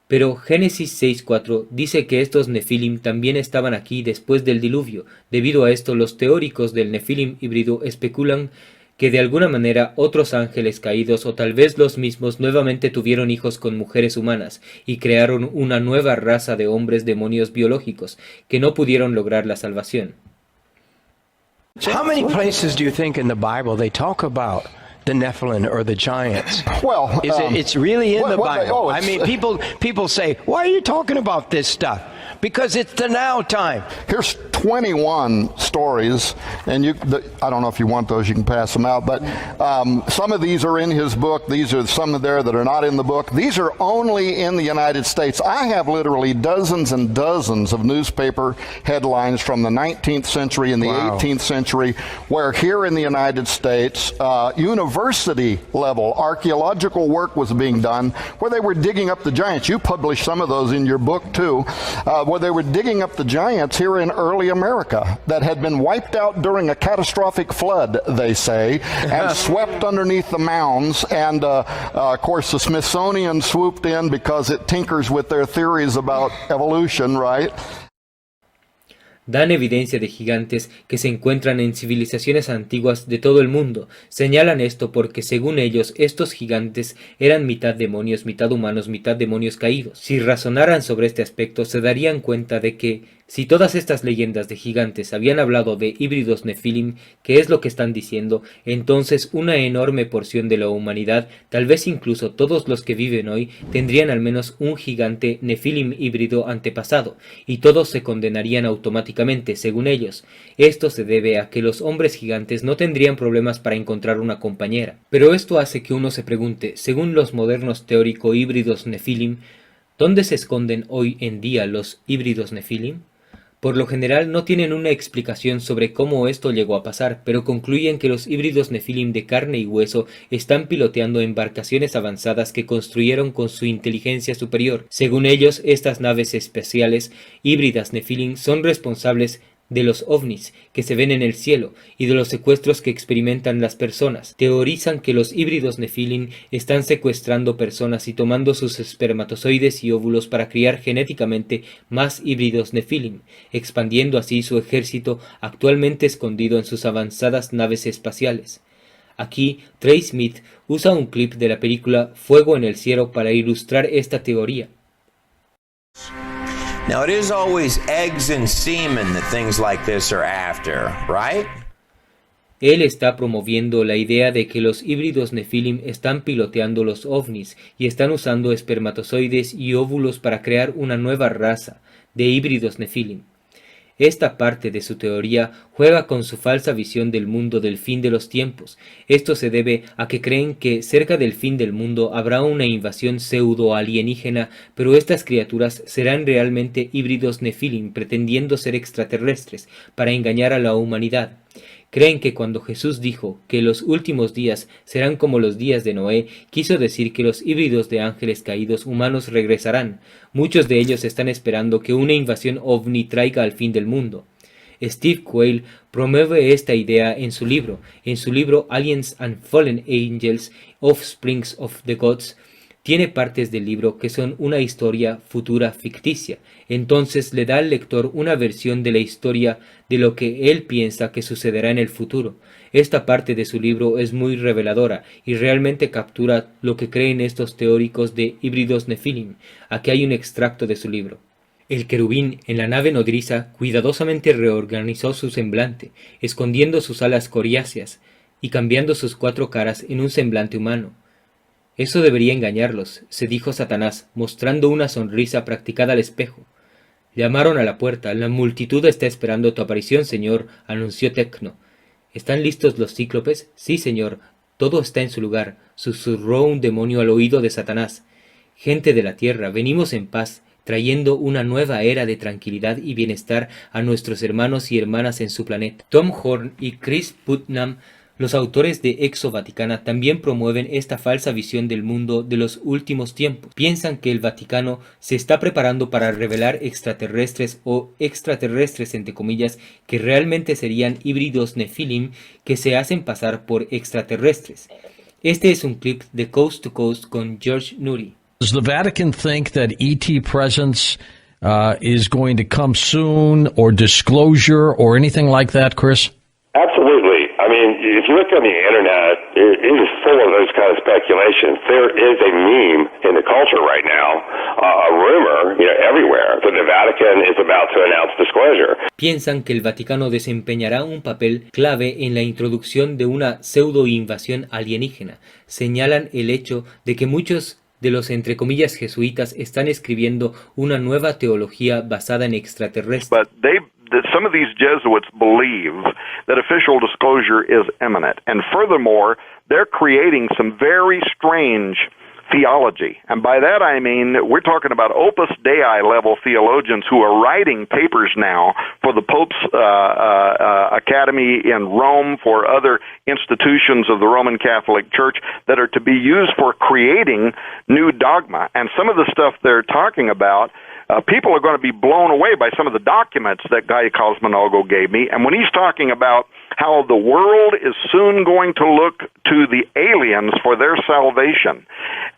Pero Génesis 6:4 dice que estos Nefilim también estaban aquí después del diluvio. Debido a esto, los teóricos del Nefilim híbrido especulan que de alguna manera otros ángeles caídos o tal vez los mismos nuevamente tuvieron hijos con mujeres humanas y crearon una nueva raza de hombres demonios biológicos que no pudieron lograr la salvación. How many places do you think in the Bible they talk about the Nephilim or the giants? Well, it's really in the Bible. I mean, people say, why are you talking about this stuff? Because it's the now time. Here's 21 stories, and I don't know if you want those, you can pass them out, but some of these are in his book. These are some of there that are not in the book. These are only in the United States. I have literally dozens and dozens of newspaper headlines from the 19th century and the 18th century, where here in the United States, university level archaeological work was being done, where they were digging up the giants. You published some of those in your book too, where they were digging up the giants here in early America that had been wiped out during a catastrophic flood, they say, and swept underneath the mounds. And of course, the Smithsonian swooped in because it tinkers with their theories about evolution, right? Dan evidencia de gigantes que se encuentran en civilizaciones antiguas de todo el mundo. Señalan esto porque, según ellos, estos gigantes eran mitad demonios, mitad humanos, mitad demonios caídos. Si razonaran sobre este aspecto, se darían cuenta de que, si todas estas leyendas de gigantes habían hablado de híbridos Nefilim, que es lo que están diciendo, entonces una enorme porción de la humanidad, tal vez incluso todos los que viven hoy, tendrían al menos un gigante Nefilim híbrido antepasado, y todos se condenarían automáticamente, según ellos. Esto se debe a que los hombres gigantes no tendrían problemas para encontrar una compañera. Pero esto hace que uno se pregunte, según los modernos teóricos híbridos Nefilim, ¿dónde se esconden hoy en día los híbridos Nefilim? Por lo general no tienen una explicación sobre cómo esto llegó a pasar, pero concluyen que los híbridos Nefilim de carne y hueso están piloteando embarcaciones avanzadas que construyeron con su inteligencia superior. Según ellos, estas naves espaciales híbridas Nefilim son responsables de los ovnis que se ven en el cielo y de los secuestros que experimentan las personas. Teorizan que los híbridos Nefilim están secuestrando personas y tomando sus espermatozoides y óvulos para criar genéticamente más híbridos Nefilim, expandiendo así su ejército actualmente escondido en sus avanzadas naves espaciales. Aquí, Trey Smith usa un clip de la película Fuego en el Cielo para ilustrar esta teoría. Now, it is always eggs and semen that things like this are after, right? Él está promoviendo la idea de que los híbridos Nefilim están piloteando los ovnis y están usando espermatozoides y óvulos para crear una nueva raza de híbridos Nefilim. Esta parte de su teoría juega con su falsa visión del mundo del fin de los tiempos. Esto se debe a que creen que cerca del fin del mundo habrá una invasión pseudo-alienígena, pero estas criaturas serán realmente híbridos Nefilim pretendiendo ser extraterrestres para engañar a la humanidad. Creen que cuando Jesús dijo que los últimos días serán como los días de Noé, quiso decir que los híbridos de ángeles caídos humanos regresarán. Muchos de ellos están esperando que una invasión ovni traiga al fin del mundo. Steve Quayle promueve esta idea en su libro. En su libro Aliens and Fallen Angels, Offsprings of the Gods, tiene partes del libro que son una historia futura ficticia. Entonces le da al lector una versión de la historia de lo que él piensa que sucederá en el futuro. Esta parte de su libro es muy reveladora y realmente captura lo que creen estos teóricos de híbridos Nefilim. Aquí hay un extracto de su libro. El querubín en la nave nodriza cuidadosamente reorganizó su semblante, escondiendo sus alas coriáceas y cambiando sus 4 caras en un semblante humano. Eso debería engañarlos, se dijo Satanás, mostrando una sonrisa practicada al espejo. Llamaron a la puerta. La multitud está esperando tu aparición, Señor, anunció Tecno. ¿Están listos los cíclopes? Sí, Señor. Todo está en su lugar, susurró un demonio al oído de Satanás. Gente de la tierra, venimos en paz, trayendo una nueva era de tranquilidad y bienestar a nuestros hermanos y hermanas en su planeta. Tom Horn y Chris Putnam, los autores de Exo Vaticana, también promueven esta falsa visión del mundo de los últimos tiempos. Piensan que el Vaticano se está preparando para revelar extraterrestres o extraterrestres entre comillas que realmente serían híbridos Nephilim que se hacen pasar por extraterrestres. Este es un clip de Coast to Coast con George Noory. Does the Vatican think that ET presence is going to come soon, or disclosure, or anything like that, Chris? Absolutely. I mean, if you look on the internet, it is full of those kind of speculations. There is a meme in the culture right now, a rumor, everywhere, that the Vatican is about to announce disclosure. Piensan que el Vaticano desempeñará un papel clave en la introducción de una pseudo-invasión alienígena. Señalan el hecho de que muchos de los entre comillas jesuitas están escribiendo una nueva teología basada en extraterrestres. Some of these Jesuits believe that official disclosure is imminent. And furthermore, they're creating some very strange theology. And by that I mean, we're talking about Opus Dei level theologians who are writing papers now for the Pope's Academy in Rome, for other institutions of the Roman Catholic Church that are to be used for creating new dogma. And some of the stuff they're talking about, people are going to be blown away by some of the documents that Guy Cosmonago gave me. And when he's talking about how the world is soon going to look to the aliens for their salvation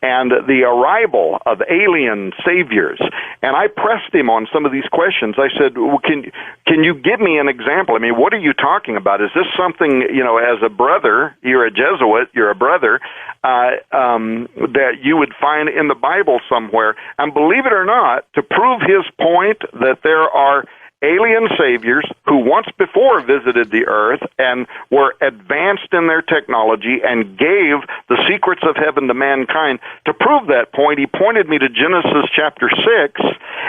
and the arrival of alien saviors. And I pressed him on some of these questions. I said, well, can you give me an example? I mean, what are you talking about? Is this something, as a brother, you're a Jesuit, you're a brother, that you would find in the Bible somewhere? And believe it or not, to prove his point that there are alien saviors who once before visited the earth and were advanced in their technology and gave the secrets of heaven to mankind. To prove that point, he pointed me to Genesis chapter 6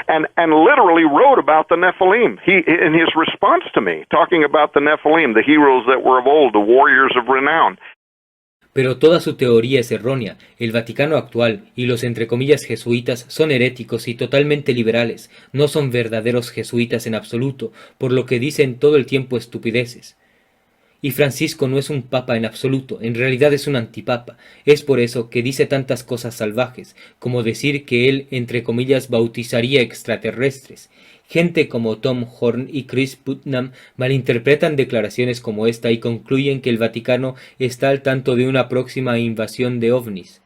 and literally wrote about the Nephilim. In his response to me, talking about the Nephilim, the heroes that were of old, the warriors of renown. Pero toda su teoría es errónea. El Vaticano actual y los entre comillas jesuitas son heréticos y totalmente liberales. No son verdaderos jesuitas en absoluto, por lo que dicen todo el tiempo estupideces. Y Francisco no es un papa en absoluto, en realidad es un antipapa. Es por eso que dice tantas cosas salvajes, como decir que él, entre comillas, bautizaría extraterrestres. Gente como Tom Horn y Chris Putnam malinterpretan declaraciones como esta y concluyen que el Vaticano está al tanto de una próxima invasión de ovnis.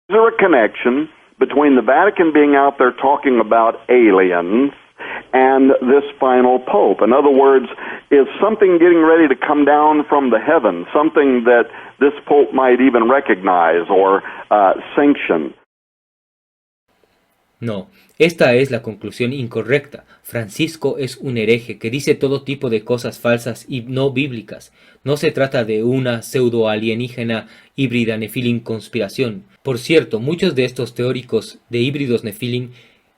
Is there a connection between the Vatican being out there talking about aliens and this final pope? In other words, is something getting ready to come down from the heavens, something that this pope might even recognize or sanction? No, esta es la conclusión incorrecta. Francisco es un hereje que dice todo tipo de cosas falsas y no bíblicas. No se trata de una pseudo-alienígena híbrida Nephilim conspiración. Por cierto, muchos de estos teóricos de híbridos Nephilim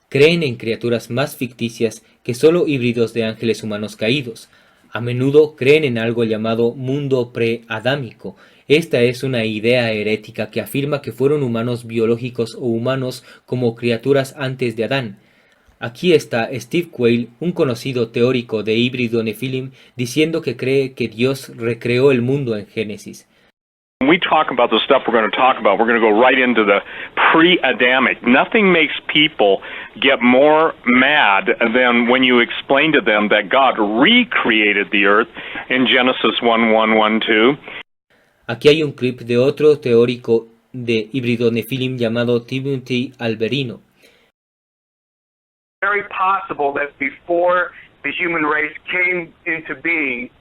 creen en criaturas más ficticias que solo híbridos de ángeles humanos caídos. A menudo creen en algo llamado mundo pre-adámico. Esta es una idea herética que afirma que fueron humanos biológicos o humanos como criaturas antes de Adán. Aquí está Steve Quayle, un conocido teórico de híbrido Nephilim, diciendo que cree que Dios recreó el mundo en Génesis. When we talk about the stuff we're going to talk about, we're going to go right into the pre-Adamic. Nothing makes people get more mad than when you explain to them that God recreated the earth in Genesis 1:1-1-2. Aquí hay un clip de otro teórico de híbrido Nephilim llamado Timothy Alberino. Very possible that before the human race came into being,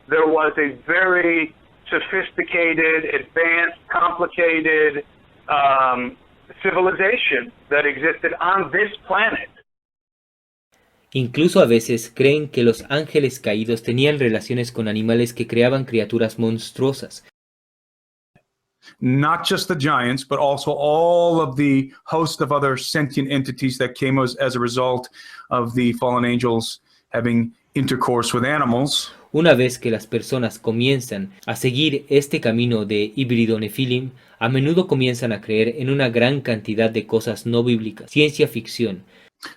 there was a very sophisticated, advanced, complicated civilization that existed on this planet. Incluso a veces creen que los ángeles caídos tenían relaciones con animales que creaban criaturas monstruosas. not just the giants, but also all of the host of other sentient entities that came as a result of the fallen angels having intercourse with animals. Una vez que las personas comienzan a seguir este camino de híbrido nefilim, a menudo comienzan a creer en una gran cantidad de cosas no bíblicas, ciencia ficción.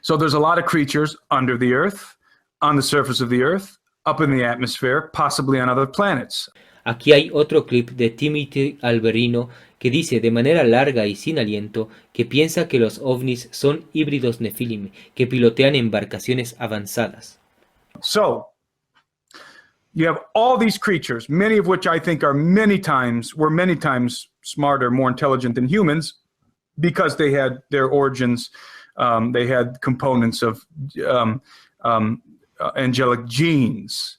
So there's a lot of creatures under the earth, on the surface of the earth, up in the atmosphere, possibly on other planets. Aquí hay otro clip de Timothy Alberino que dice de manera larga y sin aliento que piensa que los ovnis son híbridos nefilim que pilotean embarcaciones avanzadas. So, you have all these creatures, many of which I think were many times smarter, more intelligent than humans, because they had their origins, they had components of angelic genes.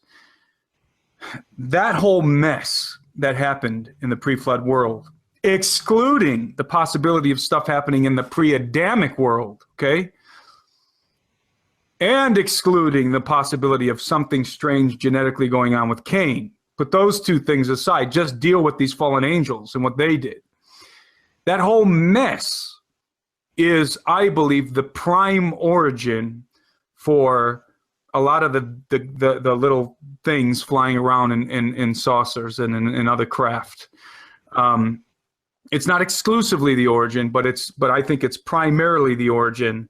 That whole mess that happened in the pre-flood world, excluding the possibility of stuff happening in the pre-Adamic world, okay? And excluding the possibility of something strange genetically going on with Cain. Put those two things aside, just deal with these fallen angels and what they did. That whole mess is, I believe, the prime origin for a lot of the little things flying around in saucers and in other craft. It's not exclusively the origin, but I think it's primarily the origin.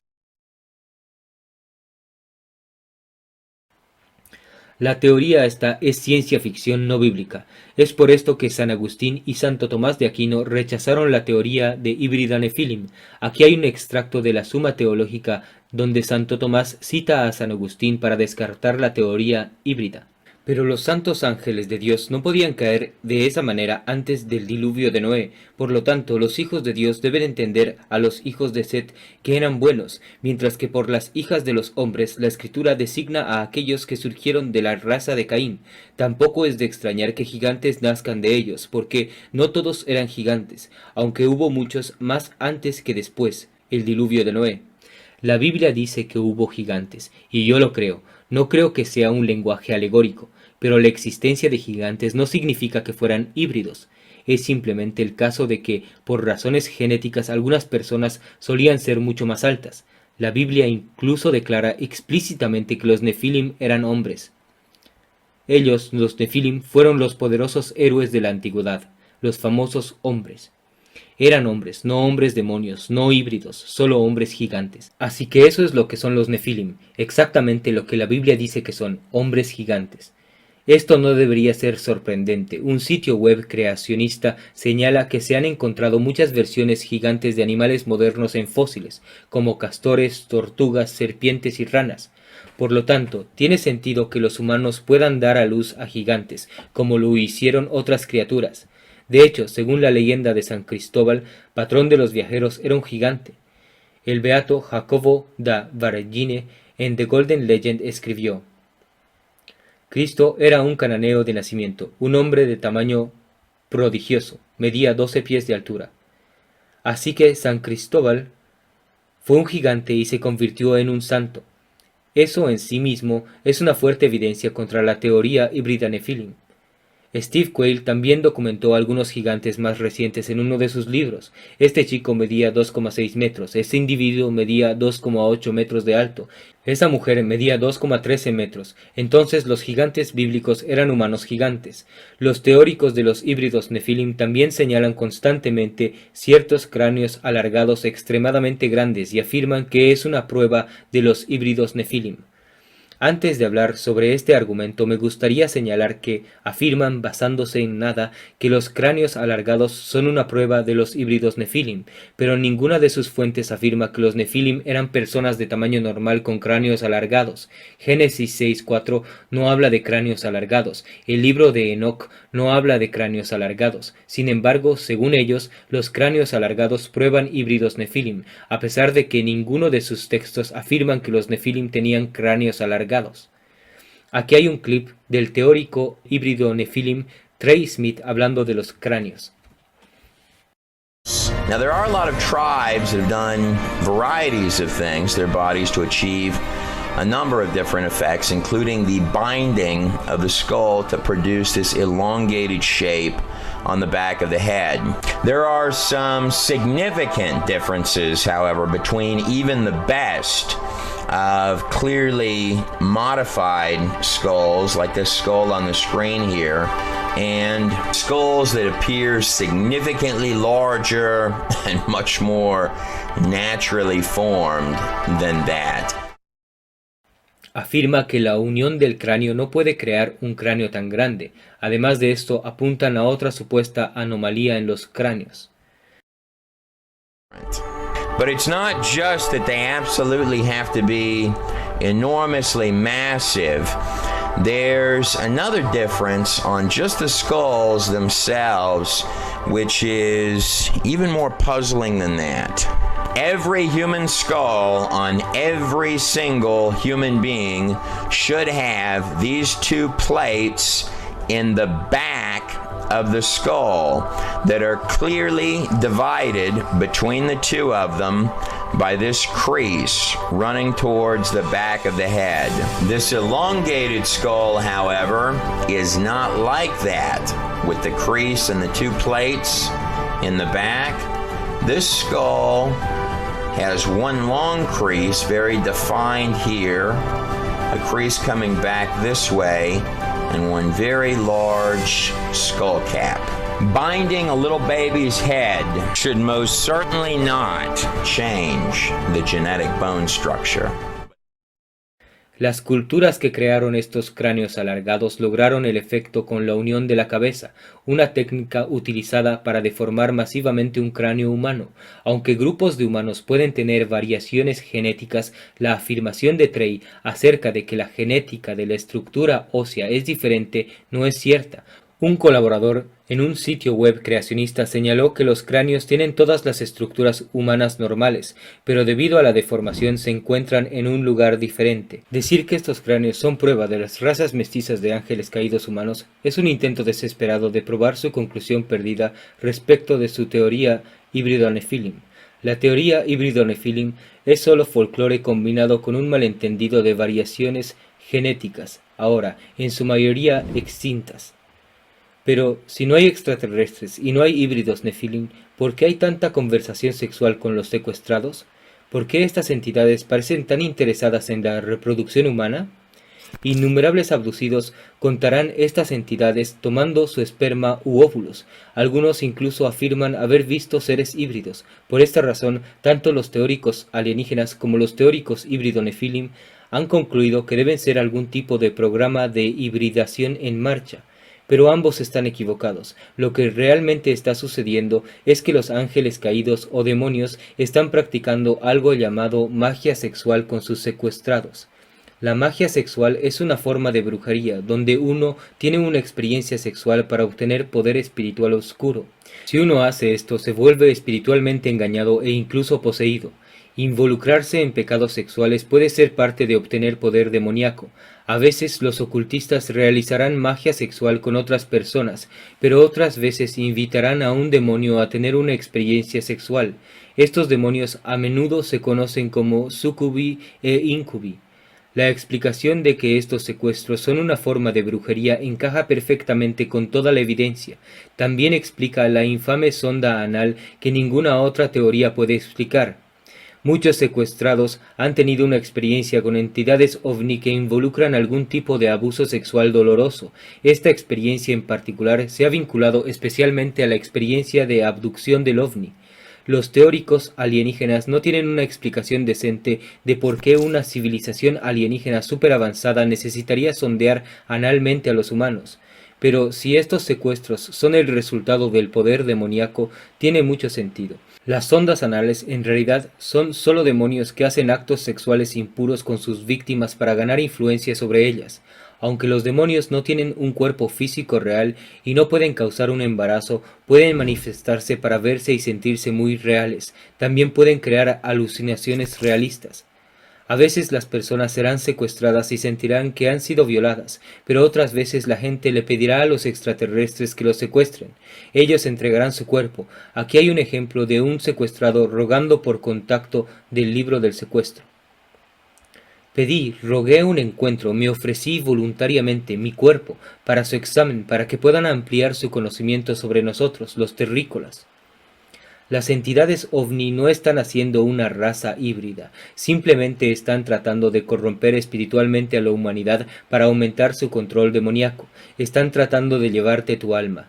La teoría esta es ciencia ficción no bíblica. Es por esto que San Agustín y Santo Tomás de Aquino rechazaron la teoría de híbrida nefilim. Aquí hay un extracto de la Suma Teológica donde Santo Tomás cita a San Agustín para descartar la teoría híbrida. Pero los santos ángeles de Dios no podían caer de esa manera antes del diluvio de Noé. Por lo tanto, los hijos de Dios deben entender a los hijos de Set que eran buenos, mientras que por las hijas de los hombres la Escritura designa a aquellos que surgieron de la raza de Caín. Tampoco es de extrañar que gigantes nazcan de ellos, porque no todos eran gigantes, aunque hubo muchos más antes que después, el diluvio de Noé. La Biblia dice que hubo gigantes, y yo lo creo. No creo que sea un lenguaje alegórico, pero la existencia de gigantes no significa que fueran híbridos. Es simplemente el caso de que, por razones genéticas, algunas personas solían ser mucho más altas. La Biblia incluso declara explícitamente que los nefilim eran hombres. Ellos, los nefilim, fueron los poderosos héroes de la antigüedad, los famosos hombres. Eran hombres, no hombres demonios, no híbridos, solo hombres gigantes. Así que eso es lo que son los nefilim, exactamente lo que la Biblia dice que son, hombres gigantes. Esto no debería ser sorprendente. Un sitio web creacionista señala que se han encontrado muchas versiones gigantes de animales modernos en fósiles, como castores, tortugas, serpientes y ranas. Por lo tanto, tiene sentido que los humanos puedan dar a luz a gigantes, como lo hicieron otras criaturas. De hecho, según la leyenda de San Cristóbal, patrón de los viajeros, era un gigante. El beato Jacobo da Vargine en The Golden Legend escribió: Cristo era un cananeo de nacimiento, un hombre de tamaño prodigioso, medía 12 pies de altura. Así que San Cristóbal fue un gigante y se convirtió en un santo. Eso en sí mismo es una fuerte evidencia contra la teoría híbrida nefilim. Steve Quayle también documentó algunos gigantes más recientes en uno de sus libros. Este chico medía 2,6 metros, este individuo medía 2,8 metros de alto, esa mujer medía 2,13 metros. Entonces los gigantes bíblicos eran humanos gigantes. Los teóricos de los híbridos nefilim también señalan constantemente ciertos cráneos alargados extremadamente grandes y afirman que es una prueba de los híbridos nefilim. Antes de hablar sobre este argumento, me gustaría señalar que afirman, basándose en nada, que los cráneos alargados son una prueba de los híbridos nefilim, pero ninguna de sus fuentes afirma que los nefilim eran personas de tamaño normal con cráneos alargados. Génesis 6:4 no habla de cráneos alargados, el libro de Enoc no habla de cráneos alargados. Sin embargo, según ellos, los cráneos alargados prueban híbridos nefilim, a pesar de que ninguno de sus textos afirman que los nefilim tenían cráneos alargados. Aquí hay un clip del teórico híbrido nefilim Trey Smith hablando de los cráneos. Now there are a lot of tribes that have done varieties of things, their bodies, to achieve a number of different effects, including the binding of the skull to produce this elongated shape on the back of the head. There are some significant differences, however, between even the best of clearly modified skulls, like this skull on the screen here, and skulls that appear significantly larger and much more naturally formed than that. Afirma que la unión del cráneo no puede crear un cráneo tan grande. Además de esto, apuntan a otra supuesta anomalía en los cráneos. But it's not just that they absolutely have to be enormously massive. There's another difference on just the skulls themselves, which is even more puzzling than that. Every human skull on every single human being should have these two plates in the back of the skull that are clearly divided between the two of them by this crease running towards the back of the head. This elongated skull, however, is not like that. With the crease and the two plates in the back, this skull has one long crease, very defined here, a crease coming back this way, and one very large skull cap. Binding a little baby's head should most certainly not change the genetic bone structure. Las culturas que crearon estos cráneos alargados lograron el efecto con la unión de la cabeza, una técnica utilizada para deformar masivamente un cráneo humano. Aunque grupos de humanos pueden tener variaciones genéticas, la afirmación de Trey acerca de que la genética de la estructura ósea es diferente no es cierta. Un colaborador en un sitio web creacionista señaló que los cráneos tienen todas las estructuras humanas normales, pero debido a la deformación se encuentran en un lugar diferente. Decir que estos cráneos son prueba de las razas mestizas de ángeles caídos humanos es un intento desesperado de probar su conclusión perdida respecto de su teoría híbrido-nefilim. La teoría híbrido-nefilim es solo folclore combinado con un malentendido de variaciones genéticas, ahora en su mayoría extintas. Pero si no hay extraterrestres y no hay híbridos Nefilim, ¿por qué hay tanta conversación sexual con los secuestrados? ¿Por qué estas entidades parecen tan interesadas en la reproducción humana? Innumerables abducidos contarán estas entidades tomando su esperma u óvulos. Algunos incluso afirman haber visto seres híbridos. Por esta razón, tanto los teóricos alienígenas como los teóricos híbrido-nefilim han concluido que deben ser algún tipo de programa de hibridación en marcha. Pero ambos están equivocados. Lo que realmente está sucediendo es que los ángeles caídos o demonios están practicando algo llamado magia sexual con sus secuestrados. La magia sexual es una forma de brujería donde uno tiene una experiencia sexual para obtener poder espiritual oscuro. Si uno hace esto, se vuelve espiritualmente engañado e incluso poseído. Involucrarse en pecados sexuales puede ser parte de obtener poder demoníaco. A veces los ocultistas realizarán magia sexual con otras personas, pero otras veces invitarán a un demonio a tener una experiencia sexual. Estos demonios a menudo se conocen como sucubi e incubi. La explicación de que estos secuestros son una forma de brujería encaja perfectamente con toda la evidencia. También explica la infame sonda anal que ninguna otra teoría puede explicar. Muchos secuestrados han tenido una experiencia con entidades ovni que involucran algún tipo de abuso sexual doloroso. Esta experiencia en particular se ha vinculado especialmente a la experiencia de abducción del ovni. Los teóricos alienígenas no tienen una explicación decente de por qué una civilización alienígena súper avanzada necesitaría sondear analmente a los humanos. Pero si estos secuestros son el resultado del poder demoníaco, tiene mucho sentido. Las sondas anales en realidad son solo demonios que hacen actos sexuales impuros con sus víctimas para ganar influencia sobre ellas. Aunque los demonios no tienen un cuerpo físico real y no pueden causar un embarazo, pueden manifestarse para verse y sentirse muy reales. También pueden crear alucinaciones realistas. A veces las personas serán secuestradas y sentirán que han sido violadas, pero otras veces la gente le pedirá a los extraterrestres que los secuestren. Ellos entregarán su cuerpo. Aquí hay un ejemplo de un secuestrado rogando por contacto del libro del secuestro. rogué un encuentro, me ofrecí voluntariamente mi cuerpo para su examen, para que puedan ampliar su conocimiento sobre nosotros, los terrícolas. Las entidades ovni no están haciendo una raza híbrida, simplemente están tratando de corromper espiritualmente a la humanidad para aumentar su control demoníaco, están tratando de llevarte tu alma.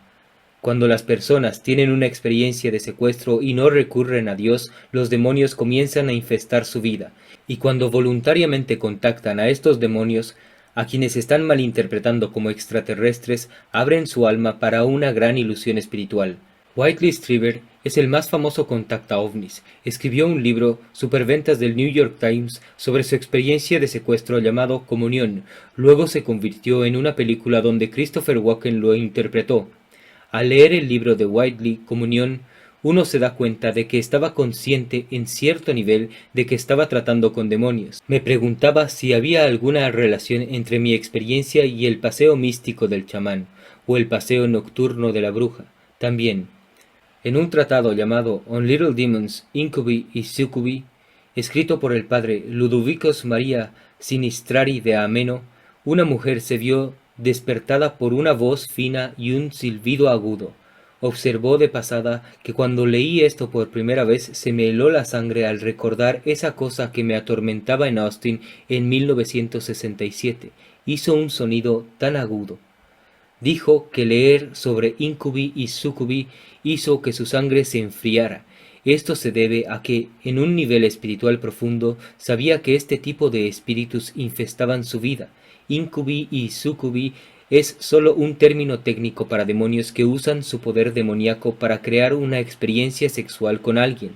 Cuando las personas tienen una experiencia de secuestro y no recurren a Dios, los demonios comienzan a infestar su vida, y cuando voluntariamente contactan a estos demonios, a quienes están malinterpretando como extraterrestres, abren su alma para una gran ilusión espiritual. Whitley Strieber es el más famoso contacta ovnis. Escribió un libro, superventas del New York Times, sobre su experiencia de secuestro llamado Comunión. Luego se convirtió en una película donde Christopher Walken lo interpretó. Al leer el libro de Whitley, Comunión, uno se da cuenta de que estaba consciente en cierto nivel de que estaba tratando con demonios. Me preguntaba si había alguna relación entre mi experiencia y el paseo místico del chamán, o el paseo nocturno de la bruja. También, en un tratado llamado On Little Demons, Incubi y Succubi, escrito por el padre Ludovicus Maria Sinistrari de Ameno, una mujer se vio despertada por una voz fina y un silbido agudo. Observó de pasada que cuando leí esto por primera vez se me heló la sangre al recordar esa cosa que me atormentaba en Austin en 1967. Hizo un sonido tan agudo. Dijo que leer sobre Incubi y Succubi hizo que su sangre se enfriara. Esto se debe a que, en un nivel espiritual profundo, sabía que este tipo de espíritus infestaban su vida. Incubi y Succubi es solo un término técnico para demonios que usan su poder demoníaco para crear una experiencia sexual con alguien.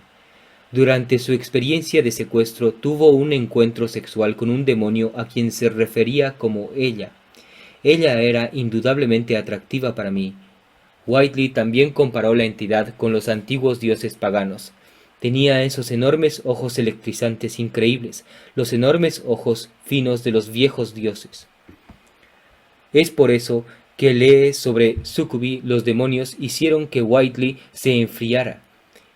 Durante su experiencia de secuestro tuvo un encuentro sexual con un demonio a quien se refería como ella. Ella era indudablemente atractiva para mí. Whitley también comparó la entidad con los antiguos dioses paganos. Tenía esos enormes ojos electrizantes increíbles, los enormes ojos finos de los viejos dioses. Es por eso que lee sobre Succubi los demonios hicieron que Whitley se enfriara.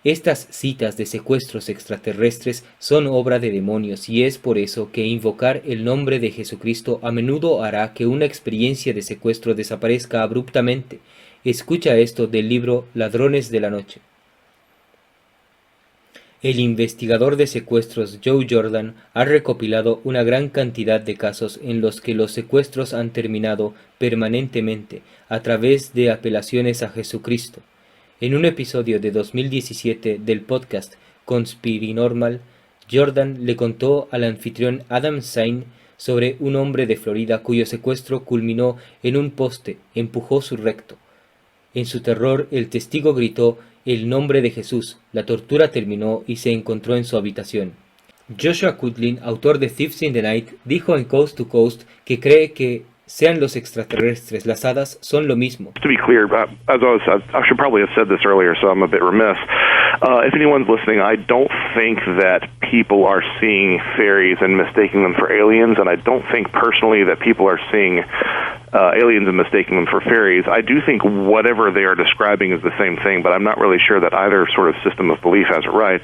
Estas citas de secuestros extraterrestres son obra de demonios y es por eso que invocar el nombre de Jesucristo a menudo hará que una experiencia de secuestro desaparezca abruptamente. Escucha esto del libro Ladrones de la Noche. El investigador de secuestros Joe Jordan ha recopilado una gran cantidad de casos en los que los secuestros han terminado permanentemente a través de apelaciones a Jesucristo. En un episodio de 2017 del podcast Conspirinormal, Jordan le contó al anfitrión Adam Sain sobre un hombre de Florida cuyo secuestro culminó en un poste, empujó su recto. En su terror, el testigo gritó el nombre de Jesús, la tortura terminó y se encontró en su habitación. Joshua Cutlin, autor de Thieves in the Night, dijo en Coast to Coast que cree que sean los extraterrestres, las hadas, son lo mismo. To be clear, I should probably have said this earlier, so I'm a bit remiss. If anyone's listening, I don't think that people are seeing fairies and mistaking them for aliens, and I don't think personally that people are seeing aliens and mistaking them for fairies. I do think whatever they are describing is the same thing, but I'm not really sure that either sort of system of belief has it right.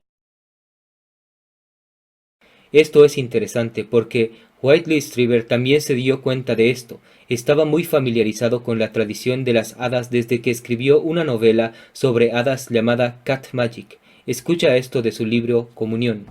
Esto es interesante porque Whitley Strieber también se dio cuenta de esto. Estaba muy familiarizado con la tradición de las hadas desde que escribió una novela sobre hadas llamada Cat Magic. Escucha esto de su libro Comunión.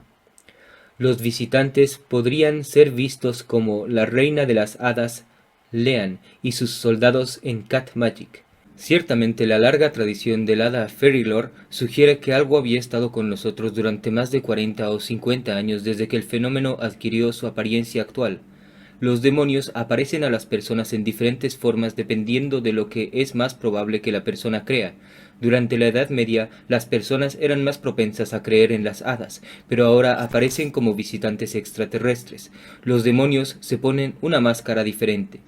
Los visitantes podrían ser vistos como la reina de las hadas, Lean, y sus soldados en Cat Magic. Ciertamente la larga tradición del hada Fairy Lore sugiere que algo había estado con nosotros durante más de 40 o 50 años desde que el fenómeno adquirió su apariencia actual. Los demonios aparecen a las personas en diferentes formas dependiendo de lo que es más probable que la persona crea. Durante la Edad Media, las personas eran más propensas a creer en las hadas, pero ahora aparecen como visitantes extraterrestres. Los demonios se ponen una máscara diferente.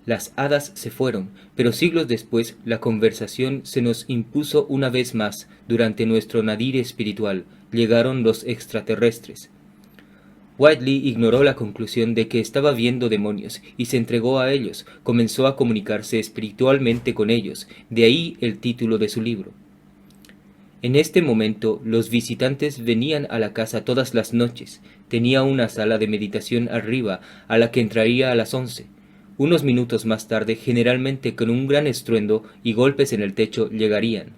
Las hadas se fueron, pero siglos después la conversación se nos impuso una vez más durante nuestro nadir espiritual. Llegaron los extraterrestres. Whitley ignoró la conclusión de que estaba viendo demonios y se entregó a ellos, comenzó a comunicarse espiritualmente con ellos, de ahí el título de su libro. En este momento, los visitantes venían a la casa todas las noches. Tenía una sala de meditación arriba, a la que entraría a las 11. Unos minutos más tarde, generalmente con un gran estruendo y golpes en el techo, llegarían.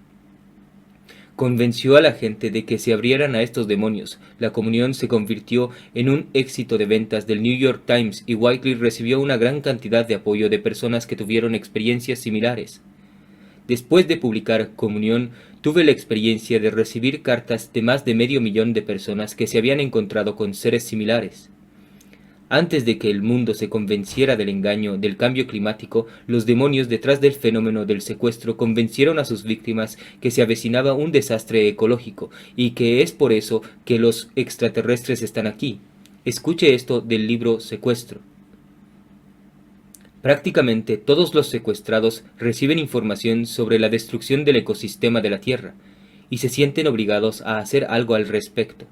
Convenció a la gente de que se abrieran a estos demonios. La comunión se convirtió en un éxito de ventas del New York Times y Whiteley recibió una gran cantidad de apoyo de personas que tuvieron experiencias similares. Después de publicar Comunión, tuve la experiencia de recibir cartas de más de 500,000 de personas que se habían encontrado con seres similares. Antes de que el mundo se convenciera del engaño del cambio climático, los demonios detrás del fenómeno del secuestro convencieron a sus víctimas que se avecinaba un desastre ecológico y que es por eso que los extraterrestres están aquí. Escuche esto del libro Secuestro. Prácticamente todos los secuestrados reciben información sobre la destrucción del ecosistema de la Tierra y se sienten obligados a hacer algo al respecto.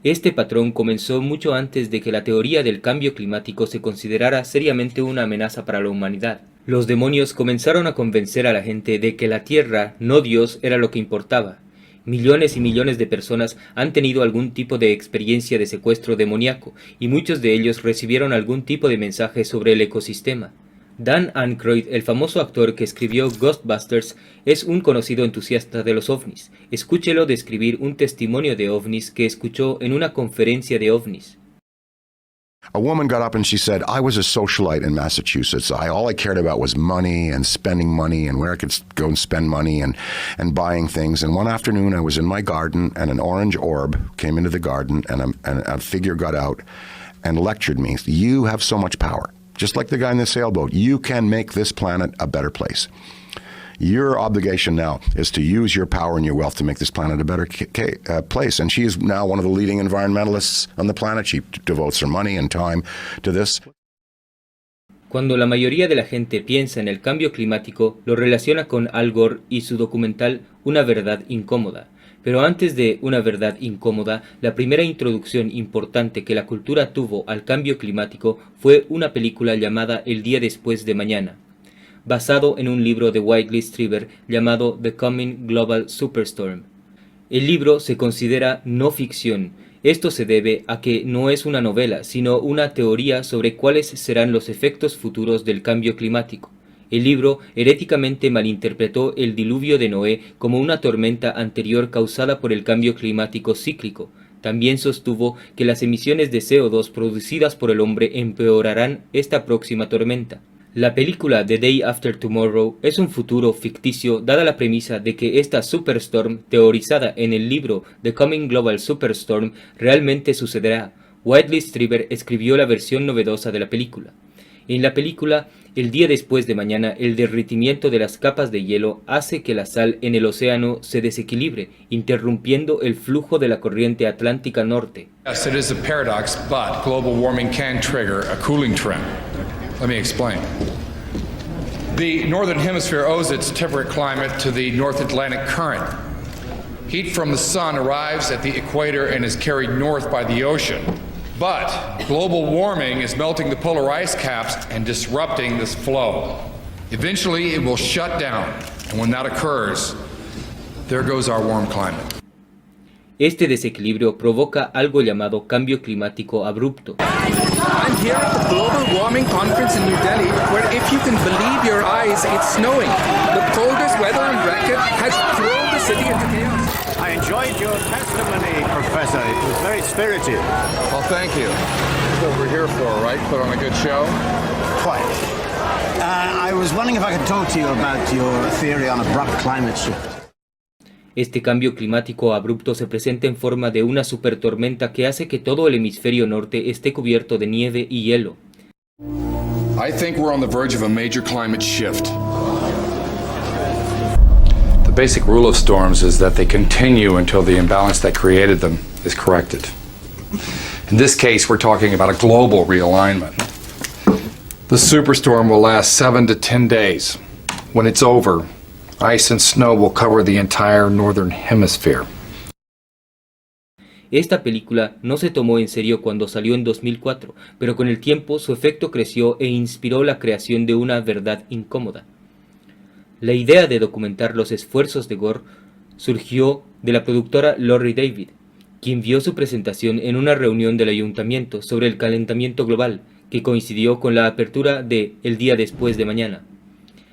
Este patrón comenzó mucho antes de que la teoría del cambio climático se considerara seriamente una amenaza para la humanidad. Los demonios comenzaron a convencer a la gente de que la Tierra, no Dios, era lo que importaba. Millones y millones de personas han tenido algún tipo de experiencia de secuestro demoníaco, y muchos de ellos recibieron algún tipo de mensaje sobre el ecosistema. Dan Aykroyd, el famoso actor que escribió Ghostbusters, es un conocido entusiasta de los ovnis. Escúchelo describir un testimonio de ovnis que escuchó en una conferencia de ovnis. A woman got up and she said, I was a socialite in Massachusetts. All I cared about was money and spending money and where I could go and spend money and buying things. And one afternoon I was in my garden and an orange orb came into the garden and a figure got out and lectured me. You have so much power. Just like the guy in the sailboat, you can make this planet a better place. Your obligation now is to use your power and your wealth to make this planet a better place. And she is now one of the leading environmentalists on the planet. She devotes her money and time to this. Cuando la mayoría de la gente piensa en el cambio climático, lo relaciona con Al Gore y su documental Una verdad incómoda. Pero antes de Una verdad incómoda, la primera introducción importante que la cultura tuvo al cambio climático fue una película llamada El día después de mañana, basado en un libro de Whitley Strieber llamado The Coming Global Superstorm. El libro se considera no ficción. Esto se debe a que no es una novela, sino una teoría sobre cuáles serán los efectos futuros del cambio climático. El libro heréticamente malinterpretó el diluvio de Noé como una tormenta anterior causada por el cambio climático cíclico. También sostuvo que las emisiones de CO2 producidas por el hombre empeorarán esta próxima tormenta. La película The Day After Tomorrow es un futuro ficticio dada la premisa de que esta superstorm, teorizada en el libro The Coming Global Superstorm, realmente sucederá. Whitley Strieber escribió la versión novedosa de la película. En la película, el día después de mañana, el derretimiento de las capas de hielo hace que la sal en el océano se desequilibre, interrumpiendo el flujo de la corriente atlántica norte. Yes, it is a paradox, but global warming can trigger a cooling trend. Let me explain. The northern hemisphere owes its temperate climate to the North Atlantic current. Heat from the sun arrives at the equator and is carried north by the ocean. But global warming is melting the polar ice caps and disrupting this flow. Eventually, it will shut down, and when that occurs, there goes our warm climate. Este desequilibrio provoca algo llamado cambio climático abrupto. I'm here at the Global Warming Conference in New Delhi, where if you can believe your eyes, it's snowing. The coldest weather on record has thrown the city into chaos. I enjoyed your testimony, Professor. It was very spirited. Well, thank you. That's what we're here for, right? Put on a good show? Quite. I was wondering if I could talk to you about your theory on abrupt climate shift. Este cambio climático abrupto se presenta en forma de una supertormenta que hace que todo el hemisferio norte esté cubierto de nieve y hielo. I think we're on the verge of a major climate shift. The basic rule of storms is that they continue until the imbalance that created them is corrected. In this case, we're talking about a global realignment. The superstorm will last 7 to 10 days. When it's over, ice and snow will cover the entire northern hemisphere. Esta película no se tomó en serio cuando salió en 2004, pero con el tiempo su efecto creció e inspiró la creación de Una verdad incómoda. La idea de documentar los esfuerzos de Gore surgió de la productora Lori David, quien vio su presentación en una reunión del ayuntamiento sobre el calentamiento global, que coincidió con la apertura de El día después de mañana.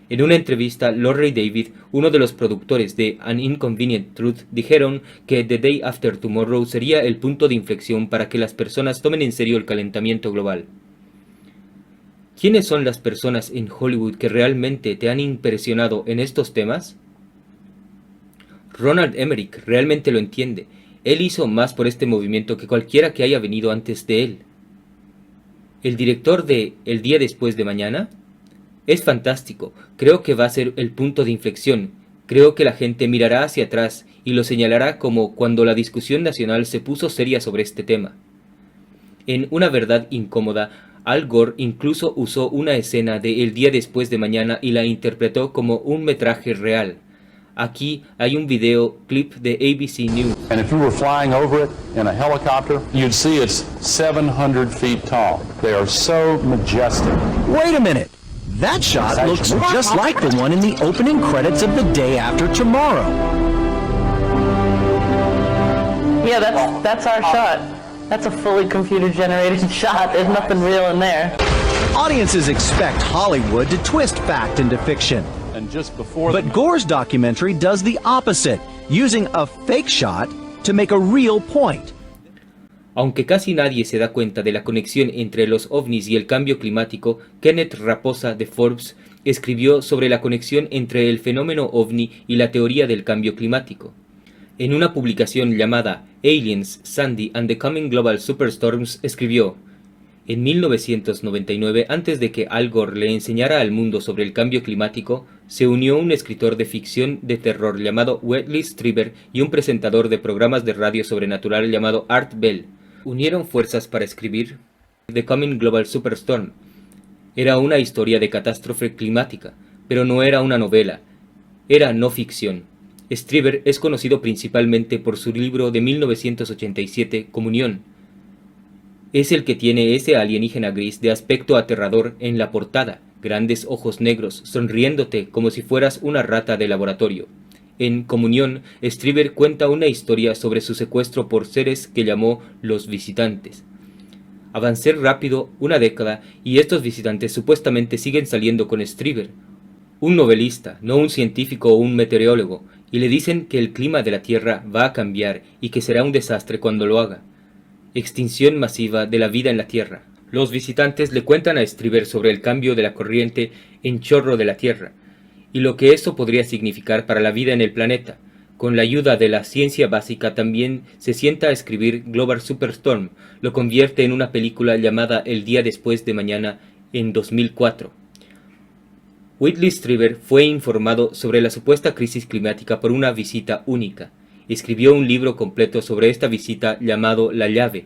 En una entrevista, Lori David, uno de los productores de An Inconvenient Truth, dijeron que The Day After Tomorrow sería el punto de inflexión para que las personas tomen en serio el calentamiento global. ¿Quiénes son las personas en Hollywood que realmente te han impresionado en estos temas? Ronald Emmerich realmente lo entiende. Él hizo más por este movimiento que cualquiera que haya venido antes de él. ¿El director de El día después de mañana? Es fantástico. Creo que va a ser el punto de inflexión. Creo que la gente mirará hacia atrás y lo señalará como cuando la discusión nacional se puso seria sobre este tema. En Una verdad incómoda, Al Gore incluso usó una escena de El día después de mañana y la interpretó como un metraje real. Aquí hay un video clip de ABC News. And if you were flying over it in a helicopter, you'd see it's 700 feet tall. They are so majestic. Wait a minute. That shot looks just like the one in the opening credits of The Day After Tomorrow. Yeah, that's our shot. That's a fully computer-generated shot. There's nothing real in there. Audiences expect Hollywood to twist fact into fiction. But Gore's documentary does the opposite, using a fake shot to make a real point. Aunque casi nadie se da cuenta de la conexión entre los ovnis y el cambio climático, Kenneth Raposa de Forbes escribió sobre la conexión entre el fenómeno ovni y la teoría del cambio climático. En una publicación llamada Aliens, Sandy and the Coming Global Superstorms escribió: en 1999, antes de que Al Gore le enseñara al mundo sobre el cambio climático, se unió un escritor de ficción de terror llamado Whitley Strieber y un presentador de programas de radio sobrenatural llamado Art Bell. Unieron fuerzas para escribir The Coming Global Superstorm. Era una historia de catástrofe climática, pero no era una novela, era no ficción. Strieber es conocido principalmente por su libro de 1987, Comunión. Es el que tiene ese alienígena gris de aspecto aterrador en la portada, grandes ojos negros, sonriéndote como si fueras una rata de laboratorio. En Comunión, Strieber cuenta una historia sobre su secuestro por seres que llamó los visitantes. Avancé rápido una década y estos visitantes supuestamente siguen saliendo con Strieber, un novelista, no un científico o un meteorólogo, y le dicen que el clima de la Tierra va a cambiar y que será un desastre cuando lo haga. Extinción masiva de la vida en la Tierra. Los visitantes le cuentan a Strieber sobre el cambio de la corriente en chorro de la Tierra, y lo que eso podría significar para la vida en el planeta. Con la ayuda de la ciencia básica también se sienta a escribir Global Superstorm, lo convierte en una película llamada El día después de mañana en 2004. Whitley Strieber fue informado sobre la supuesta crisis climática por una visita única. Escribió un libro completo sobre esta visita llamado La llave.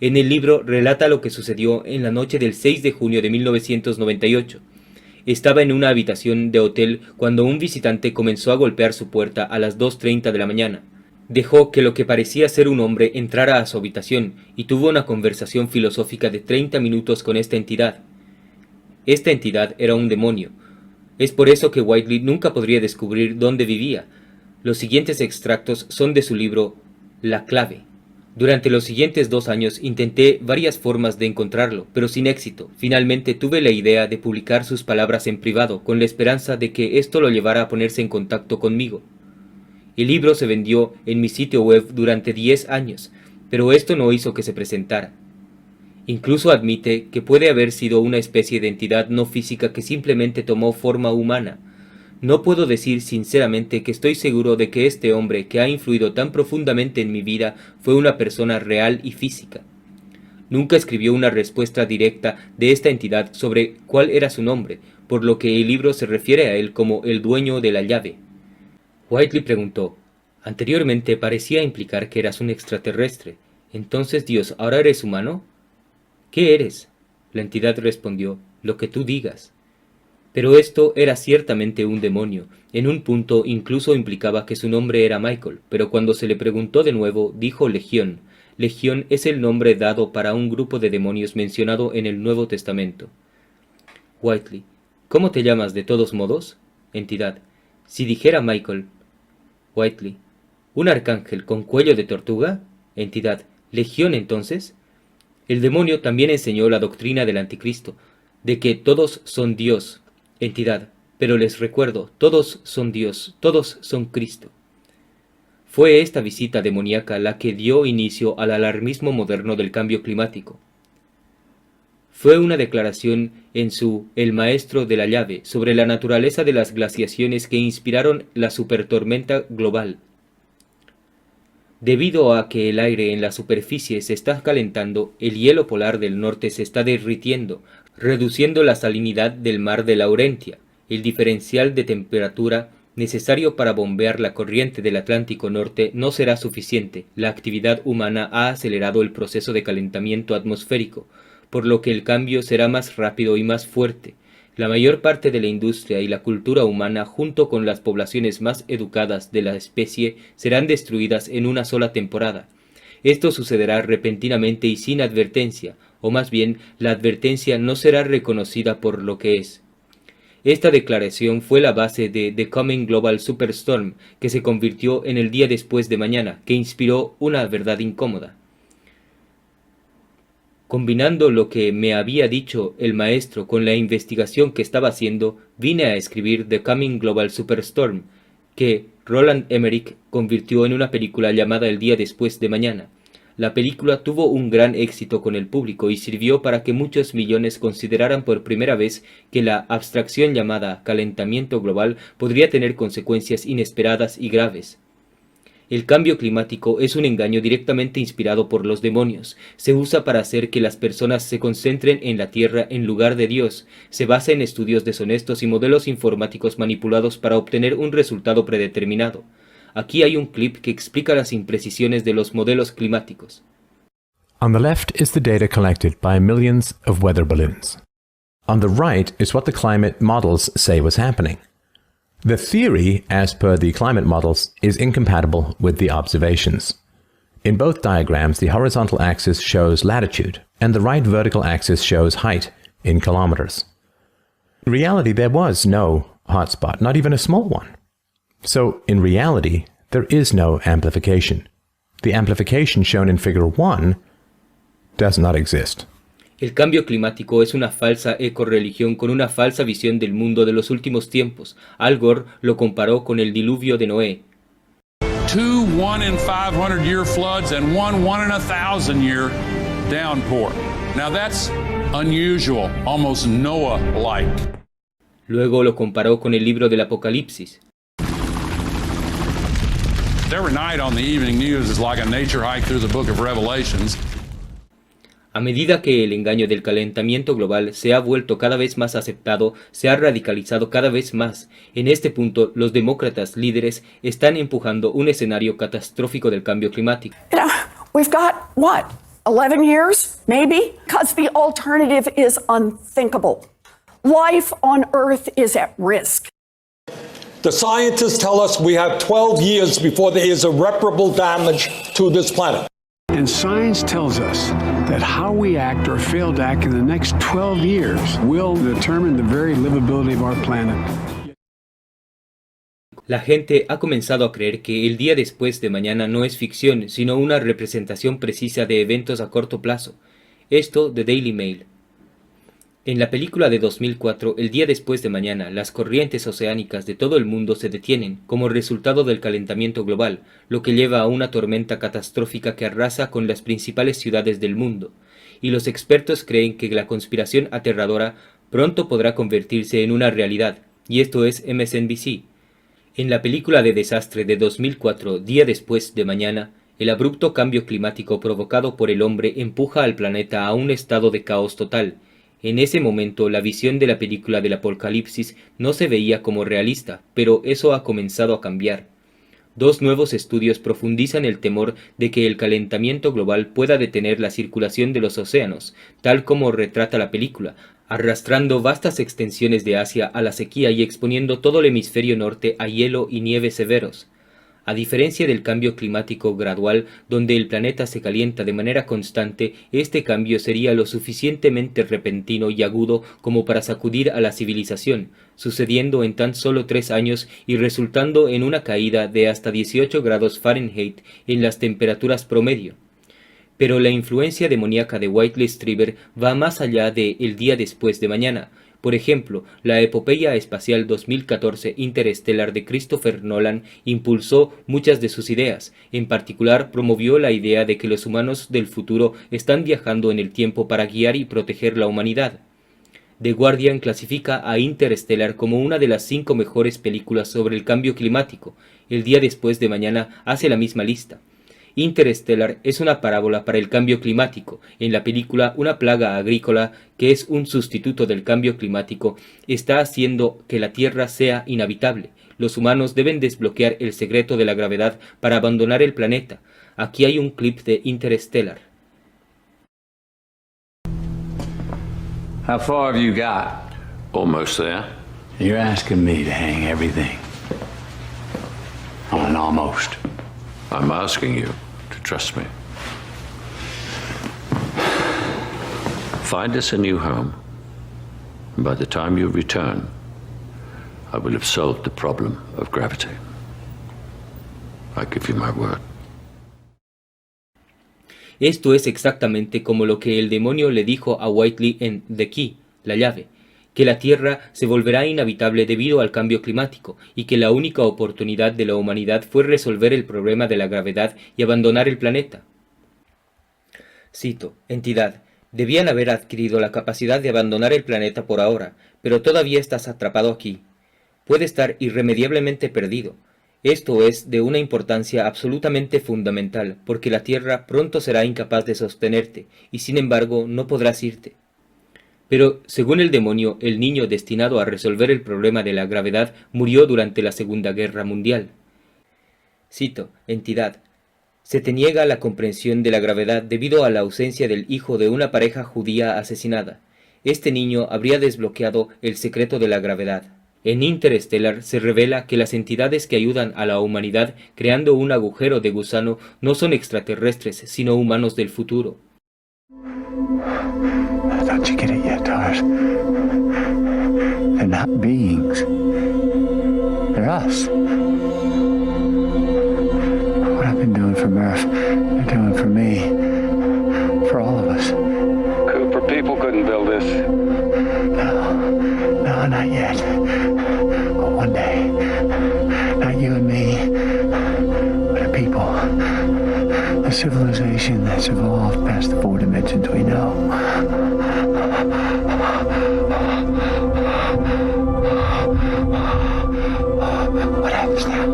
En el libro relata lo que sucedió en la noche del 6 de junio de 1998. Estaba en una habitación de hotel cuando un visitante comenzó a golpear su puerta a las 2:30 de la mañana. Dejó que lo que parecía ser un hombre entrara a su habitación y tuvo una conversación filosófica de 30 minutos con esta entidad. Esta entidad era un demonio. Es por eso que Whiteley nunca podría descubrir dónde vivía. Los siguientes extractos son de su libro La clave. Durante los siguientes 2 años intenté varias formas de encontrarlo, pero sin éxito. Finalmente tuve la idea de publicar sus palabras en privado, con la esperanza de que esto lo llevara a ponerse en contacto conmigo. El libro se vendió en mi sitio web durante 10 años, pero esto no hizo que se presentara. Incluso admite que puede haber sido una especie de entidad no física que simplemente tomó forma humana. No puedo decir sinceramente que estoy seguro de que este hombre que ha influido tan profundamente en mi vida fue una persona real y física. Nunca escribió una respuesta directa de esta entidad sobre cuál era su nombre, por lo que el libro se refiere a él como el dueño de la llave. Whiteley preguntó: anteriormente parecía implicar que eras un extraterrestre. ¿Entonces, Dios, ahora eres humano? ¿Qué eres? La entidad respondió: lo que tú digas. Pero esto era ciertamente un demonio. En un punto incluso implicaba que su nombre era Michael, pero cuando se le preguntó de nuevo, dijo Legión. Legión es el nombre dado para un grupo de demonios mencionado en el Nuevo Testamento. Whiteley: ¿cómo te llamas de todos modos? Entidad: si dijera Michael. Whiteley: ¿Un arcángel con cuello de tortuga? Entidad, ¿legión entonces? El demonio también enseñó la doctrina del anticristo, de que todos son Dios. Entidad, pero les recuerdo, todos son Dios, todos son Cristo. Fue esta visita demoníaca la que dio inicio al alarmismo moderno del cambio climático. Fue una declaración en su El maestro de la llave sobre la naturaleza de las glaciaciones que inspiraron la supertormenta global. Debido a que el aire en la superficie se está calentando, el hielo polar del norte se está derritiendo, reduciendo la salinidad del mar de Laurentia. El diferencial de temperatura necesario para bombear la corriente del Atlántico Norte no será suficiente. La actividad humana ha acelerado el proceso de calentamiento atmosférico, por lo que el cambio será más rápido y más fuerte. La mayor parte de la industria y la cultura humana, junto con las poblaciones más educadas de la especie, serán destruidas en una sola temporada. Esto sucederá repentinamente y sin advertencia, o más bien, la advertencia no será reconocida por lo que es. Esta declaración fue la base de The Coming Global Superstorm, que se convirtió en el día después de mañana, que inspiró una verdad incómoda. Combinando lo que me había dicho el maestro con la investigación que estaba haciendo, vine a escribir The Coming Global Superstorm, que Roland Emmerich convirtió en una película llamada El día después de mañana. La película tuvo un gran éxito con el público y sirvió para que muchos millones consideraran por primera vez que la abstracción llamada calentamiento global podría tener consecuencias inesperadas y graves. El cambio climático es un engaño directamente inspirado por los demonios. Se usa para hacer que las personas se concentren en la Tierra en lugar de Dios. Se basa en estudios deshonestos y modelos informáticos manipulados para obtener un resultado predeterminado. Aquí hay un clip que explica las imprecisiones de los modelos climáticos. On the left is the data collected by millions of weather balloons. On the right is what the climate models say was happening. The theory, as per the climate models, is incompatible with the observations. In both diagrams, the horizontal axis shows latitude, and the right vertical axis shows height in kilometers. In reality, there was no hotspot, not even a small one. So, in reality, there is no amplification. The amplification shown in Figure 1 does not exist. El cambio climático es una falsa ecorreligión con una falsa visión del mundo de los últimos tiempos. Al Gore lo comparó con el diluvio de Noé. 2 1-in-500-year floods and 1 1-in-1,000-year downpour. Now that's unusual, almost Noah-like. Luego lo comparó con el libro del Apocalipsis. Every night on the evening news is like a nature hike through the book of Revelations. A medida que el engaño del calentamiento global se ha vuelto cada vez más aceptado, se ha radicalizado cada vez más. En este punto, los demócratas líderes están empujando un escenario catastrófico del cambio climático. We've got, what, 11 years, maybe? Because the alternative is unthinkable. Life on Earth is at risk. The scientists tell us we have 12 years before there is irreparable damage to this planet. And science tells us that how we act or fail to act in the next 12 years will determine the very livability of our planet. La gente ha comenzado a creer que el día después de mañana no es ficción, sino una representación precisa de eventos a corto plazo. Esto de Daily Mail. En la película de 2004, El día después de mañana, las corrientes oceánicas de todo el mundo se detienen como resultado del calentamiento global, lo que lleva a una tormenta catastrófica que arrasa con las principales ciudades del mundo, y los expertos creen que la conspiración aterradora pronto podrá convertirse en una realidad, y esto es MSNBC. En la película de desastre de 2004, Día después de mañana, el abrupto cambio climático provocado por el hombre empuja al planeta a un estado de caos total. En ese momento, la visión de la película del Apocalipsis no se veía como realista, pero eso ha comenzado a cambiar. 2 nuevos estudios profundizan el temor de que el calentamiento global pueda detener la circulación de los océanos, tal como retrata la película, arrastrando vastas extensiones de Asia a la sequía y exponiendo todo el hemisferio norte a hielo y nieve severos. A diferencia del cambio climático gradual, donde el planeta se calienta de manera constante, este cambio sería lo suficientemente repentino y agudo como para sacudir a la civilización, sucediendo en tan solo 3 años y resultando en una caída de hasta 18 grados Fahrenheit en las temperaturas promedio. Pero la influencia demoníaca de Whitley Strieber va más allá de El día después de mañana. Por ejemplo, la epopeya espacial 2014 Interstellar de Christopher Nolan impulsó muchas de sus ideas. En particular, promovió la idea de que los humanos del futuro están viajando en el tiempo para guiar y proteger la humanidad. The Guardian clasifica a Interstellar como una de las 5 mejores películas sobre el cambio climático. El día después de mañana hace la misma lista. Interstellar es una parábola para el cambio climático. En la película, una plaga agrícola, que es un sustituto del cambio climático, está haciendo que la Tierra sea inhabitable. Los humanos deben desbloquear el secreto de la gravedad para abandonar el planeta. Aquí hay un clip de Interstellar. How far have you got? Almost there. You're asking me to hang everything on an almost. I'm asking you to trust me. Find us a new home, and by the time you return, I will have solved the problem of gravity. I give you my word. Esto es exactamente como lo que el demonio le dijo a Whitley en The Key, la llave, que la Tierra se volverá inhabitable debido al cambio climático y que la única oportunidad de la humanidad fue resolver el problema de la gravedad y abandonar el planeta. Cito, entidad, debían haber adquirido la capacidad de abandonar el planeta por ahora, pero todavía estás atrapado aquí. Puede estar irremediablemente perdido. Esto es de una importancia absolutamente fundamental, porque la Tierra pronto será incapaz de sostenerte, y sin embargo no podrás irte. Pero, según el demonio, el niño destinado a resolver el problema de la gravedad murió durante la Segunda Guerra Mundial. Cito, entidad. Se te niega la comprensión de la gravedad debido a la ausencia del hijo de una pareja judía asesinada. Este niño habría desbloqueado el secreto de la gravedad. En Interstellar se revela que las entidades que ayudan a la humanidad creando un agujero de gusano no son extraterrestres, sino humanos del futuro. Don't you get it yet, Tars? They're not beings. They're us. What I've been doing for Murph, they're doing for me. For all of us. Cooper, people couldn't build this. No, not yet. But one day, not you and me, but a people. A civilization that's evolved past the 4 dimensions we know. What happens now?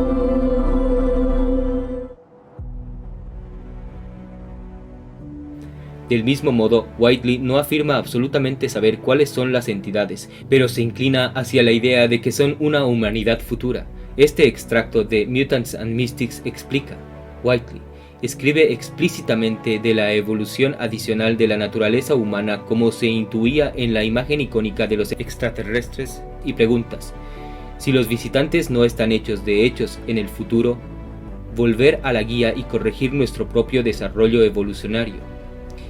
Del mismo modo, Whitley no afirma absolutamente saber cuáles son las entidades, pero se inclina hacia la idea de que son una humanidad futura. Este extracto de Mutants and Mystics explica, Whitley escribe explícitamente de la evolución adicional de la naturaleza humana como se intuía en la imagen icónica de los extraterrestres y preguntas, si los visitantes no están hechos de hechos en el futuro, volver a la guía y corregir nuestro propio desarrollo evolucionario.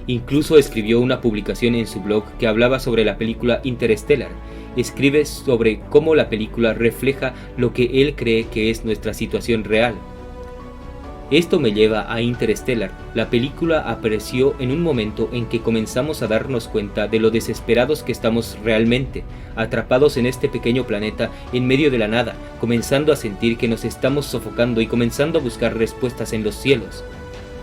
Incluso escribió una publicación en su blog que hablaba sobre la película Interstellar. Escribe sobre cómo la película refleja lo que él cree que es nuestra situación real. Esto me lleva a Interstellar. La película apareció en un momento en que comenzamos a darnos cuenta de lo desesperados que estamos realmente, atrapados en este pequeño planeta en medio de la nada, comenzando a sentir que nos estamos sofocando y comenzando a buscar respuestas en los cielos.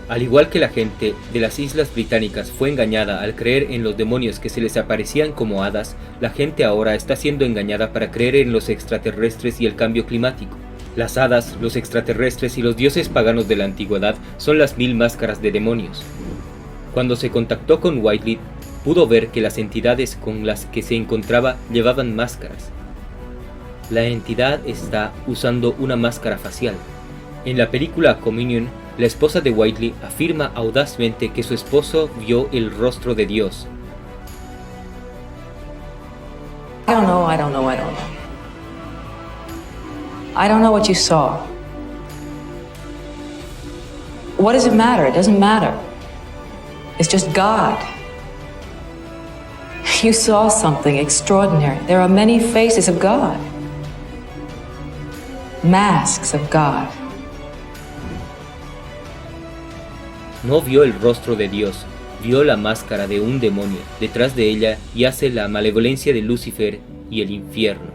Al igual que la gente de las Islas Británicas fue engañada al creer en los demonios que se les aparecían como hadas, la gente ahora está siendo engañada para creer en los extraterrestres y el cambio climático. Las hadas, los extraterrestres y los dioses paganos de la antigüedad son las 1000 máscaras de demonios. Cuando se contactó con Whitley, pudo ver que las entidades con las que se encontraba llevaban máscaras. La entidad está usando una máscara facial. En la película Communion, la esposa de Whitley afirma audazmente que su esposo vio el rostro de Dios. I don't know. I don't know what you saw. What does it matter? It doesn't matter. It's just God. You saw something extraordinary. There are many faces of God. Masks of God. No vio el rostro de Dios, vio la máscara de un demonio. Detrás de ella yace la malevolencia de Lucifer y el infierno.